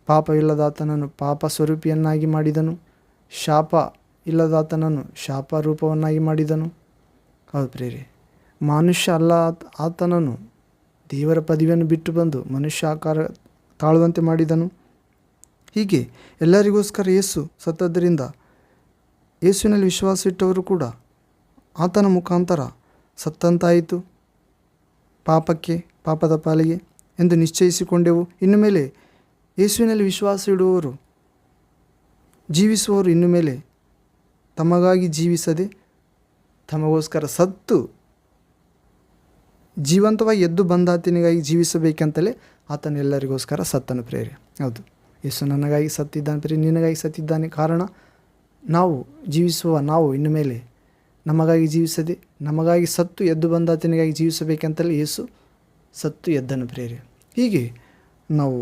ಪಾಪ ಇಲ್ಲದಾತನನ್ನು ಪಾಪ ಸ್ವರೂಪಿಯನ್ನಾಗಿ ಮಾಡಿದನು. ಶಾಪ ಇಲ್ಲದಾತನನ್ನು ಶಾಪ ರೂಪವನ್ನಾಗಿ ಮಾಡಿದನು. ಹೌದು ಪ್ರೇರೆ, ಮನುಷ್ಯ ಅಲ್ಲ ಆತನನ್ನು ದೇವರ ಪದವಿಯನ್ನು ಬಿಟ್ಟು ಬಂದು ಮನುಷ್ಯ ಆಕಾರ ತಾಳುವಂತೆ ಮಾಡಿದನು. ಹೀಗೆ ಎಲ್ಲರಿಗೋಸ್ಕರ ಯೇಸು ಸತ್ತದ್ದರಿಂದ ಯೇಸುವಿನಲ್ಲಿ ವಿಶ್ವಾಸ ಇಟ್ಟವರು ಕೂಡ ಆತನ ಮುಖಾಂತರ ಸತ್ತಂತಾಯಿತು. ಪಾಪಕ್ಕೆ, ಪಾಪದ ಪಾಲಿಗೆ ಎಂದು ನಿಶ್ಚಯಿಸಿಕೊಂಡೆವು. ಇನ್ನು ಮೇಲೆ ಯೇಸುವಿನಲ್ಲಿ ವಿಶ್ವಾಸ ಇಡುವವರು, ಜೀವಿಸುವವರು ಇನ್ನು ಮೇಲೆ ತಮಗಾಗಿ ಜೀವಿಸದೆ ತಮಗೋಸ್ಕರ ಸತ್ತು ಜೀವಂತವಾಗಿ ಎದ್ದು ಬಂದಾತನಿಗಾಗಿ ಜೀವಿಸಬೇಕಂತಲೇ ಆತನು ಎಲ್ಲರಿಗೋಸ್ಕರ ಸತ್ತನು ಪ್ರೇರೆ. ಹೌದು, ಯೇಸು ನನಗಾಗಿ ಸತ್ತಿದ್ದಾನೆ ಪ್ರೇರೆ, ನಿನಗಾಗಿ ಸತ್ತಿದ್ದಾನೆ. ಕಾರಣ ನಾವು ಜೀವಿಸುವ ನಾವು ಇನ್ನು ಮೇಲೆ ನಮಗಾಗಿ ಜೀವಿಸದೆ ನಮಗಾಗಿ ಸತ್ತು ಎದ್ದು ಬಂದಾತನಿಗಾಗಿ ಜೀವಿಸಬೇಕಂತಲೇ ಯೇಸು ಸತ್ತು ಎದ್ದನು ಪ್ರೇರೆ. ಹೀಗೆ ನಾವು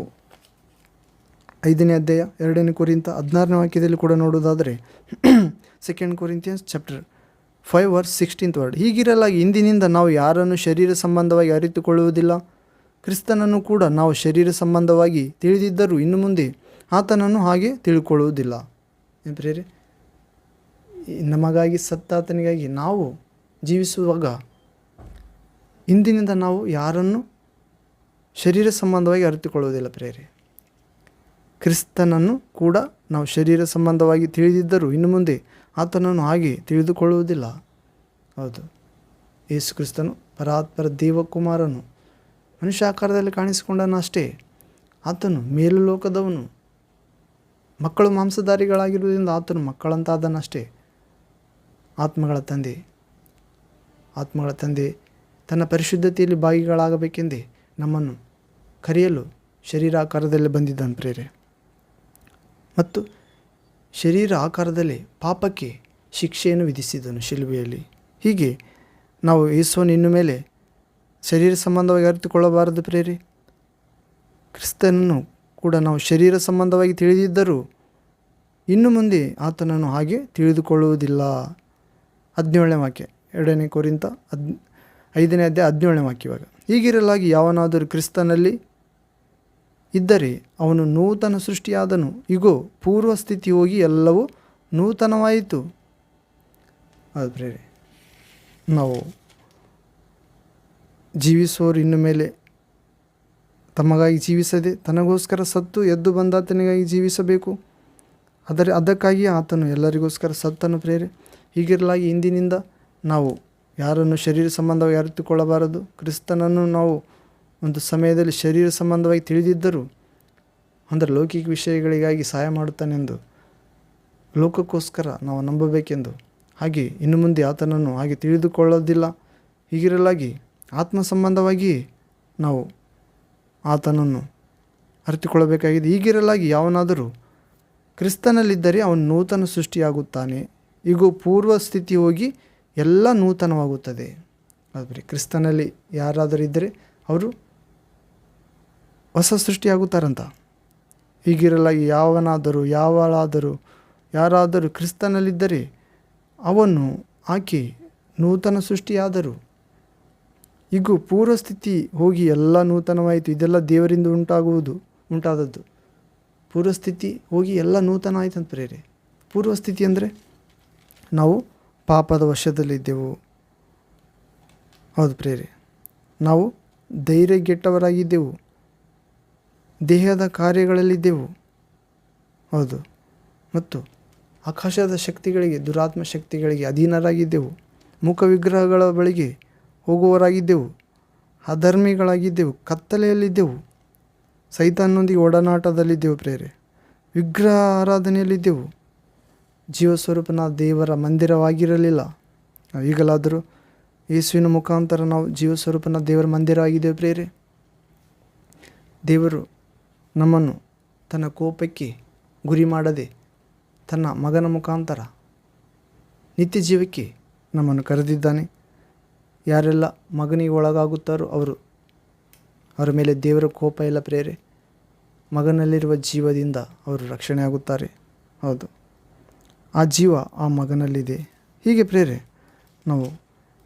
5ನೇ ಅಧ್ಯಾಯ 2ನೇ ಕೊರಿಂಥ 16ನೇ ವಾಕ್ಯದಲ್ಲಿ ಕೂಡ ನೋಡುವುದಾದರೆ 2 Corinthians chapter 5 verse 16th word, ಹೀಗಿರಲಾಗಿ ಇಂದಿನಿಂದ ನಾವು ಯಾರನ್ನು ಶರೀರ ಸಂಬಂಧವಾಗಿ ಅರಿತುಕೊಳ್ಳುವುದಿಲ್ಲ. ಕ್ರಿಸ್ತನನ್ನು ಕೂಡ ನಾವು ಶರೀರ ಸಂಬಂಧವಾಗಿ ತಿಳಿದಿದ್ದರೂ ಇನ್ನು ಮುಂದೆ ಆತನನ್ನು ಹಾಗೆ ತಿಳ್ಕೊಳ್ಳುವುದಿಲ್ಲ. ಏನು ಪ್ರೇರೆ, ನಮಗಾಗಿ ಸತ್ತಾತನಿಗಾಗಿ ನಾವು ಜೀವಿಸುವಾಗ ಇಂದಿನಿಂದ ನಾವು ಯಾರನ್ನು ಶರೀರ ಸಂಬಂಧವಾಗಿ ಅರಿತುಕೊಳ್ಳುವುದಿಲ್ಲ ಪ್ರೇರೆ. ಕ್ರಿಸ್ತನನ್ನು ಕೂಡ ನಾವು ಶರೀರ ಸಂಬಂಧವಾಗಿ ತಿಳಿದಿದ್ದರೂ ಇನ್ನು ಮುಂದೆ ಆತನನ್ನು ಹಾಗೆ ತಿಳಿದುಕೊಳ್ಳುವುದಿಲ್ಲ. ಹೌದು, ಯೇಸು ಕ್ರಿಸ್ತನು ಪರಾತ್ಪರ ದೇವಕುಮಾರನು ಮನುಷ್ಯಾಕಾರದಲ್ಲಿ ಕಾಣಿಸಿಕೊಂಡನು ಅಷ್ಟೇ. ಆತನು ಮೇಲು ಲೋಕದವನು. ಮಕ್ಕಳು ಮಾಂಸಧಾರಿಗಳಾಗಿರುವುದರಿಂದ ಆತನು ಮಕ್ಕಳಂತಾದನಷ್ಟೇ. ಆತ್ಮಗಳ ತಂದೆ ತನ್ನ ಪರಿಶುದ್ಧತೆಯಲ್ಲಿ ಭಾಗಿಗಳಾಗಬೇಕೆಂದೇ ನಮ್ಮನ್ನು ಕರೆಯಲು ಶರೀರಾಕಾರದಲ್ಲಿ ಬಂದಿದ್ದಾನೆ ಪ್ರೇರೆ. ಮತ್ತು ಶರೀರ ಆಕಾರದಲ್ಲಿ ಪಾಪಕ್ಕೆ ಶಿಕ್ಷೆಯನ್ನು ವಿಧಿಸಿದನು ಶಿಲುಬೆಯಲ್ಲಿ. ಹೀಗೆ ನಾವು ಯೇಸುವನ್ನು ಇನ್ನು ಮೇಲೆ ಶರೀರ ಸಂಬಂಧವಾಗಿ ಅರಿತುಕೊಳ್ಳಬಾರದು ಪ್ರೇರೆ. ಕ್ರಿಸ್ತನನ್ನು ಕೂಡ ನಾವು ಶರೀರ ಸಂಬಂಧವಾಗಿ ತಿಳಿದಿದ್ದರೂ ಇನ್ನು ಮುಂದೆ ಆತನನ್ನು ಹಾಗೆ ತಿಳಿದುಕೊಳ್ಳುವುದಿಲ್ಲ. 17ನೇ ವಾಕ್ಯ, 2ನೇ ಕೊರಿಂಥ 5ನೇ ಅಧ್ಯಾಯ 17ನೇ ವಾಕ್ಯ. ಇವಾಗ ಹೀಗಿರಲಾಗಿ ಯಾವನಾದರೂ ಕ್ರಿಸ್ತನಲ್ಲಿ ಇದ್ದರೆ ಅವನು ನೂತನ ಸೃಷ್ಟಿಯಾದನು. ಇಗೋ, ಪೂರ್ವ ಸ್ಥಿತಿ ಹೋಗಿ ಎಲ್ಲವೂ ನೂತನವಾಯಿತು. ಅದು ಪ್ರೇರೆ, ನಾವು ಜೀವಿಸುವವರು ಇನ್ನು ಮೇಲೆ ತಮಗಾಗಿ ಜೀವಿಸದೆ ತನಗೋಸ್ಕರ ಸತ್ತು ಎದ್ದು ಬಂದಾತನಿಗಾಗಿ ಜೀವಿಸಬೇಕು. ಅದಕ್ಕಾಗಿ ಆತನು ಎಲ್ಲರಿಗೋಸ್ಕರ ಸತ್ತನು ಪ್ರೇರೆ. ಹೀಗಿರಲಾಗಿ ಇಂದಿನಿಂದ ನಾವು ಯಾರನ್ನು ಶರೀರ ಸಂಬಂಧವಾಗಿ ಅರಿತುಕೊಳ್ಳಬಾರದು. ಕ್ರಿಸ್ತನನ್ನು ನಾವು ಒಂದು ಸಮಯದಲ್ಲಿ ಶರೀರ ಸಂಬಂಧವಾಗಿ ತಿಳಿದಿದ್ದರೂ ಅಂದರೆ ಲೌಕಿಕ ವಿಷಯಗಳಿಗಾಗಿ ಸಹಾಯ ಮಾಡುತ್ತಾನೆಂದು ಲೋಕಕ್ಕೋಸ್ಕರ ನಾವು ನಂಬಬೇಕೆಂದು, ಹಾಗೆ ಇನ್ನು ಮುಂದೆ ಆತನನ್ನು ಹಾಗೆ ತಿಳಿದುಕೊಳ್ಳೋದಿಲ್ಲ. ಹೀಗಿರಲಾಗಿ ಆತ್ಮ ಸಂಬಂಧವಾಗಿ ನಾವು ಆತನನ್ನು ಅರಿತುಕೊಳ್ಳಬೇಕಾಗಿದೆ. ಹೀಗಿರಲಾಗಿ ಯಾವನಾದರೂ ಕ್ರಿಸ್ತನಲ್ಲಿದ್ದರೆ ಅವನು ನೂತನ ಸೃಷ್ಟಿಯಾಗುತ್ತಾನೆ. ಈಗ ಪೂರ್ವ ಸ್ಥಿತಿ ಹೋಗಿ ಎಲ್ಲ ನೂತನವಾಗುತ್ತದೆ. ಆದರೆ ಕ್ರಿಸ್ತನಲ್ಲಿ ಯಾರಾದರೂ ಇದ್ದರೆ ಅವರು ಹೊಸ ಸೃಷ್ಟಿಯಾಗುತ್ತಾರಂತ. ಹೀಗಿರಲಾಗಿ ಯಾವಳಾದರೂ ಯಾರಾದರೂ ಕ್ರಿಸ್ತನಲ್ಲಿದ್ದರೆ ಅವನು ಆಕೆ ನೂತನ ಸೃಷ್ಟಿಯಾದರು. ಈಗ ಪೂರ್ವಸ್ಥಿತಿ ಹೋಗಿ ಎಲ್ಲ ನೂತನವಾಯಿತು. ಇದೆಲ್ಲ ದೇವರಿಂದ ಉಂಟಾದದ್ದು. ಪೂರ್ವಸ್ಥಿತಿ ಹೋಗಿ ಎಲ್ಲ ನೂತನ ಆಯ್ತು ಅಂತ ಪ್ರೇರೆ. ಪೂರ್ವಸ್ಥಿತಿ ಅಂದರೆ ನಾವು ಪಾಪದ ವಶದಲ್ಲಿದ್ದೆವು. ಹೌದು ಪ್ರೇರೆ, ನಾವು ಧೈರ್ಯಗೆಟ್ಟವರಾಗಿದ್ದೆವು, ದೇಹದ ಕಾರ್ಯಗಳಲ್ಲಿದ್ದೆವು. ಹೌದು, ಮತ್ತು ಆಕಾಶದ ಶಕ್ತಿಗಳಿಗೆ, ದುರಾತ್ಮ ಶಕ್ತಿಗಳಿಗೆ ಅಧೀನರಾಗಿದ್ದೆವು. ಮುಖ ವಿಗ್ರಹಗಳ ಬಳಿಗೆ ಹೋಗುವವರಾಗಿದ್ದೆವು, ಅಧರ್ಮಿಗಳಾಗಿದ್ದೆವು, ಕತ್ತಲೆಯಲ್ಲಿದ್ದೆವು, ಸೈತಾನನೊಂದಿಗೆ ಒಡನಾಟದಲ್ಲಿದ್ದೆವು ಪ್ರೇರೆ, ವಿಗ್ರಹ ಆರಾಧನೆಯಲ್ಲಿದ್ದೆವು, ಜೀವಸ್ವರೂಪನ ದೇವರ ಮಂದಿರವಾಗಿರಲಿಲ್ಲ. ಈಗಲಾದರೂ ಯೇಸುವಿನ ಮುಖಾಂತರ ನಾವು ಜೀವಸ್ವರೂಪನ ದೇವರ ಮಂದಿರವಾಗಿದ್ದೇವೆ ಪ್ರೇರೆ. ದೇವರು ನಮ್ಮನ್ನು ತನ್ನ ಕೋಪಕ್ಕೆ ಗುರಿ ಮಾಡದೆ ತನ್ನ ಮಗನ ಮುಖಾಂತರ ನಿತ್ಯ ಜೀವಕ್ಕೆ ನಮ್ಮನ್ನು ಕರೆದಿದ್ದಾನೆ. ಯಾರೆಲ್ಲ ಮಗನಿಗೆ ಒಳಗಾಗುತ್ತಾರೋ ಅವರ ಮೇಲೆ ದೇವರ ಕೋಪ ಇಲ್ಲ ಪ್ರೇರೆ. ಮಗನಲ್ಲಿರುವ ಜೀವದಿಂದ ಅವರು ರಕ್ಷಣೆ ಆಗುತ್ತಾರೆ. ಹೌದು, ಆ ಜೀವ ಆ ಮಗನಲ್ಲಿದೆ. ಹೀಗೆ ಪ್ರೇರೆ, ನಾವು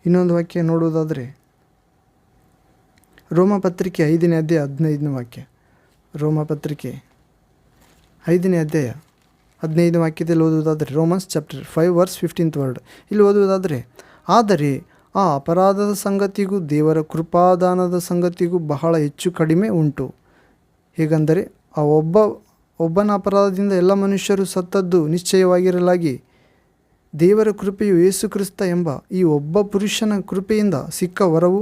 ಇನ್ನೊಂದು ವಾಕ್ಯ ನೋಡುವುದಾದರೆ ರೋಮಪತ್ರಿಕೆ 5ನೇ ಅಧ್ಯಾಯ 15ನೇ ವಾಕ್ಯ. ರೋಮಪತ್ರಿಕೆ 5ನೇ ಅಧ್ಯಾಯ 15ನೇ ವಾಕ್ಯದಲ್ಲಿ ಓದುವುದಾದರೆ, Romans chapter 5 verse 15th word. ಇಲ್ಲಿ ಓದುವುದಾದರೆ, ಆದರೆ ಆ ಅಪರಾಧದ ಸಂಗತಿಗೂ ದೇವರ ಕೃಪಾದಾನದ ಸಂಗತಿಗೂ ಬಹಳ ಹೆಚ್ಚು ಕಡಿಮೆ ಉಂಟು. ಹೇಗೆಂದರೆ ಆ ಒಬ್ಬನ ಅಪರಾಧದಿಂದ ಎಲ್ಲ ಮನುಷ್ಯರು ಸತ್ತದ್ದು ನಿಶ್ಚಯವಾಗಿರಲಾಗಿ ದೇವರ ಕೃಪೆಯು ಯೇಸು ಕ್ರಿಸ್ತ ಎಂಬ ಈ ಒಬ್ಬ ಪುರುಷನ ಕೃಪೆಯಿಂದ ಸಿಕ್ಕ ವರವು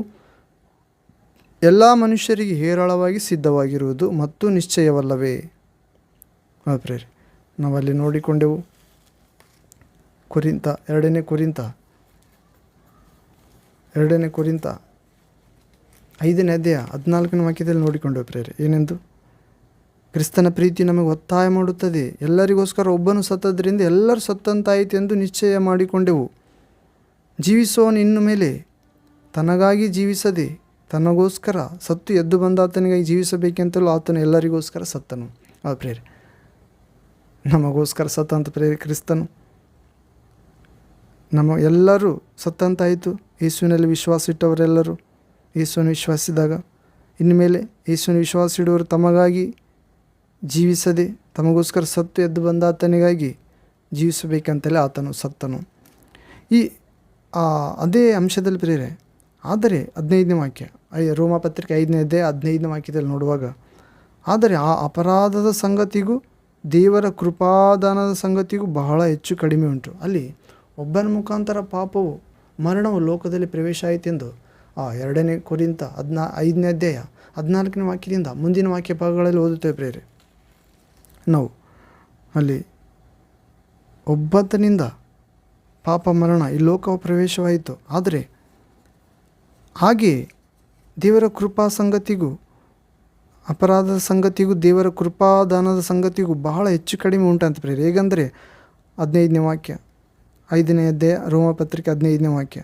ಎಲ್ಲ ಮನುಷ್ಯರಿಗೆ ಹೇರಳವಾಗಿ ಸಿದ್ಧವಾಗಿರುವುದು ಮತ್ತು ನಿಶ್ಚಯವಲ್ಲವೇ. ಪ್ರೇರೆ, ನಾವಲ್ಲಿ ನೋಡಿಕೊಂಡೆವು ಎರಡನೇ ಕೊರಿಂತ 5ನೇ ಅಧ್ಯಾಯ 14ನೇ ವಾಕ್ಯದಲ್ಲಿ ನೋಡಿಕೊಂಡೆವು ಪ್ರೇರೆ. ಏನೆಂದು? ಕ್ರಿಸ್ತನ ಪ್ರೀತಿ ನಮಗೆ ಒತ್ತಾಯ ಮಾಡುತ್ತದೆ. ಎಲ್ಲರಿಗೋಸ್ಕರ ಒಬ್ಬನು ಸತ್ತದ್ರಿಂದ ಎಲ್ಲರೂ ಸತ್ತಂತಾಯಿತು ಎಂದು ನಿಶ್ಚಯ ಮಾಡಿಕೊಂಡೆವು. ಜೀವಿಸುವವನು ಇನ್ನು ಮೇಲೆ ತನಗಾಗಿ ಜೀವಿಸದೆ ತನಗೋಸ್ಕರ ಸತ್ತು ಎದ್ದು ಬಂದ ಆತನಿಗಾಗಿ ಜೀವಿಸಬೇಕೆಂತಲೂ ಆತನು ಎಲ್ಲರಿಗೋಸ್ಕರ ಸತ್ತನು. ಪ್ರೇರೆ, ನಮಗೋಸ್ಕರ ಸತ್ತಂತ ಪ್ರೇರೆ ಕ್ರಿಸ್ತನು. ಎಲ್ಲರೂ ಸತ್ತಂತಾಯಿತು. ಯೇಸುವಿನಲ್ಲಿ ವಿಶ್ವಾಸ ಇಟ್ಟವರೆಲ್ಲರೂ ಯೇಸುವನ್ನು ವಿಶ್ವಾಸಿಸಿದಾಗ ಇನ್ನು ಮೇಲೆ ಯೇಸುವಿನ ವಿಶ್ವಾಸ ಇಡುವವರು ತಮಗಾಗಿ ಜೀವಿಸದೆ ತಮಗೋಸ್ಕರ ಸತ್ತು ಎದ್ದು ಬಂದ ಆತನಿಗಾಗಿ ಜೀವಿಸಬೇಕಂತಲೇ ಆತನು ಸತ್ತನು. ಅದೇ ಅಂಶದಲ್ಲಿ ಪ್ರೇರೆ, ಆದರೆ 15ನೇ ವಾಕ್ಯ, ರೋಮಪತ್ರಿಕೆ 5ನೇ ಅಧ್ಯಾಯ 15ನೇ ವಾಕ್ಯದಲ್ಲಿ ನೋಡುವಾಗ, ಆದರೆ ಆ ಅಪರಾಧದ ಸಂಗತಿಗೂ ದೇವರ ಕೃಪಾದಾನದ ಸಂಗತಿಗೂ ಬಹಳ ಹೆಚ್ಚು ಕಡಿಮೆ ಉಂಟು. ಅಲ್ಲಿ ಒಬ್ಬನ ಮುಖಾಂತರ ಪಾಪವು ಮರಣವು ಲೋಕದಲ್ಲಿ ಪ್ರವೇಶ ಆಯಿತೆಂದು 2ನೇ ಕೊರಿಂತ 5ನೇ ಅಧ್ಯಾಯ 14ನೇ ವಾಕ್ಯದಿಂದ ಮುಂದಿನ ವಾಕ್ಯ ಭಾಗಗಳಲ್ಲಿ ಓದುತ್ತೇವೆ ಪ್ರೇರೆ. ನಾವು ಅಲ್ಲಿ ಒಬ್ಬತನಿಂದ ಪಾಪ ಮರಣ ಈ ಲೋಕವು ಪ್ರವೇಶವಾಯಿತು. ಆದರೆ ಹಾಗೆ ದೇವರ ಕೃಪಾ ಸಂಗತಿಗೂ ಅಪರಾಧದ ಸಂಗತಿಗೂ ದೇವರ ಕೃಪಾದಾನದ ಸಂಗತಿಗೂ ಬಹಳ ಹೆಚ್ಚು ಕಡಿಮೆ ಉಂಟಂತ ಪ್ರೇರೆ. ಹೇಗೆಂದರೆ 15ನೇ ವಾಕ್ಯ 5ನೇ ಅಧ್ಯಾಯ ರೋಮಪತ್ರಿಕೆ 15ನೇ ವಾಕ್ಯ,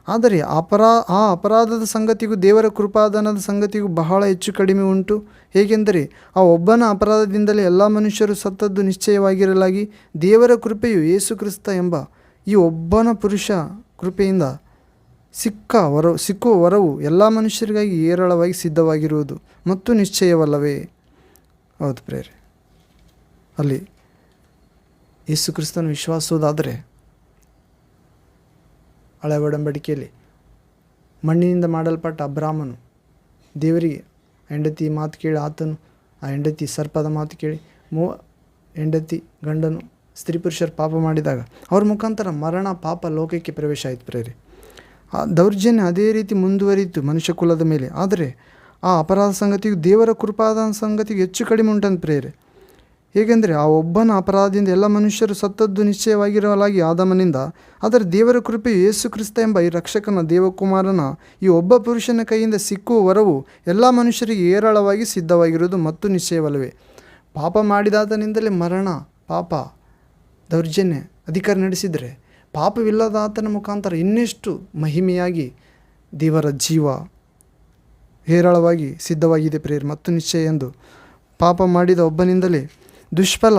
ಆದರೆ ಆ ಅಪರಾಧದ ಸಂಗತಿಗೂ ದೇವರ ಕೃಪಾದಾನದ ಸಂಗತಿಗೂ ಬಹಳ ಹೆಚ್ಚು ಕಡಿಮೆ ಉಂಟು. ಹೇಗೆಂದರೆ ಆ ಒಬ್ಬನ ಅಪರಾಧದಿಂದಲೇ ಎಲ್ಲ ಮನುಷ್ಯರು ಸತ್ತದ್ದು ನಿಶ್ಚಯವಾಗಿರಲಾಗಿ ದೇವರ ಕೃಪೆಯು ಯೇಸು ಕ್ರಿಸ್ತ ಎಂಬ ಈ ಒಬ್ಬನ ಪುರುಷ ಕೃಪೆಯಿಂದ ಸಿಕ್ಕುವ ವರವು ಎಲ್ಲ ಮನುಷ್ಯರಿಗಾಗಿ ಹೇರಳವಾಗಿ ಸಿದ್ಧವಾಗಿರುವುದು ಮತ್ತು ನಿಶ್ಚಯವಲ್ಲವೇ. ಹೌದು ಪ್ರೇರೆ, ಅಲ್ಲಿ ಯೇಸು ಕ್ರಿಸ್ತನ ವಿಶ್ವಾಸೋದಾದರೆ ಹಳೆ ಒಡಂಬಡಿಕೆಯಲ್ಲಿ ಮಣ್ಣಿನಿಂದ ಮಾಡಲ್ಪಟ್ಟ ಅಬ್ರಾಮನು ದೇವರಿಗೆ ಹೆಂಡತಿ ಮಾತು ಕೇಳಿ ಆತನು ಆ ಹೆಂಡತಿ ಸರ್ಪದ ಮಾತು ಕೇಳಿ ಹೆಂಡತಿ ಗಂಡನು ಸ್ತ್ರೀ ಪುರುಷರು ಪಾಪ ಮಾಡಿದಾಗ ಅವ್ರ ಮುಖಾಂತರ ಮರಣ ಪಾಪ ಲೋಕಕ್ಕೆ ಪ್ರವೇಶ ಆಯಿತು ಪ್ರೇರೆ. ಆ ದೌರ್ಜನ್ಯ ಅದೇ ರೀತಿ ಮುಂದುವರಿಯಿತು ಮನುಷ್ಯ ಕುಲದ ಮೇಲೆ. ಆದರೆ ಆ ಅಪರಾಧ ಸಂಗತಿಗೂ ದೇವರ ಕೃಪಾದಾನ ಸಂಗತಿಗೂ ಹೆಚ್ಚು ಕಡಿಮೆ ಉಂಟಂತ ಪ್ರೇರೆ. ಹೇಗೆಂದರೆ ಆ ಒಬ್ಬನ ಅಪರಾಧದಿಂದ ಎಲ್ಲ ಮನುಷ್ಯರು ಸತ್ತದ್ದು ನಿಶ್ಚಯವಾಗಿರಲಾಗಿ ಆದಮನಿಂದ, ಆದರೆ ದೇವರ ಕೃಪೆಯು ಯೇಸು ಕ್ರಿಸ್ತ ಎಂಬ ಈ ರಕ್ಷಕನ ದೇವಕುಮಾರನ ಈ ಒಬ್ಬ ಪುರುಷನ ಕೈಯಿಂದ ಸಿಕ್ಕುವ ವರವು ಎಲ್ಲ ಮನುಷ್ಯರಿಗೆ ಹೇರಳವಾಗಿ ಸಿದ್ಧವಾಗಿರುವುದು ಮತ್ತು ನಿಶ್ಚಯವಲ್ಲವೇ. ಪಾಪ ಮಾಡಿದಾತನಿಂದಲೇ ಮರಣ, ಪಾಪ, ದೌರ್ಜನ್ಯ ಅಧಿಕಾರ ನಡೆಸಿದರೆ ಪಾಪವಿಲ್ಲದ ಆತನ ಮುಖಾಂತರ ಇನ್ನೆಷ್ಟು ಮಹಿಮೆಯಾಗಿ ದೇವರ ಜೀವ ಹೇರಳವಾಗಿ ಸಿದ್ಧವಾಗಿದೆ ಪ್ರೇರೆ ಮತ್ತು ನಿಶ್ಚಯ ಎಂದು. ಪಾಪ ಮಾಡಿದ ಒಬ್ಬನಿಂದಲೇ ದುಷ್ಫಲ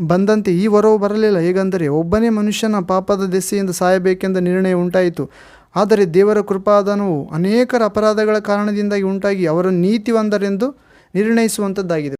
ಬಂದಂತೆ ಈ ವರವು ಬರಲಿಲ್ಲ. ಹೇಗೆಂದರೆ ಒಬ್ಬನೇ ಮನುಷ್ಯನ ಪಾಪದ ದೆಸೆಯಿಂದ ಸಾಯಬೇಕೆಂದ ನಿರ್ಣಯ ಉಂಟಾಯಿತು. ಆದರೆ ದೇವರ ಕೃಪಾದಾನವು ಅನೇಕರ ಅಪರಾಧಗಳ ಕಾರಣದಿಂದಾಗಿ ಉಂಟಾಗಿ ಅವರನ್ನು ನೀತಿವಂತರೆಂದು ನಿರ್ಣಯಿಸುವಂಥದ್ದಾಗಿದೆ.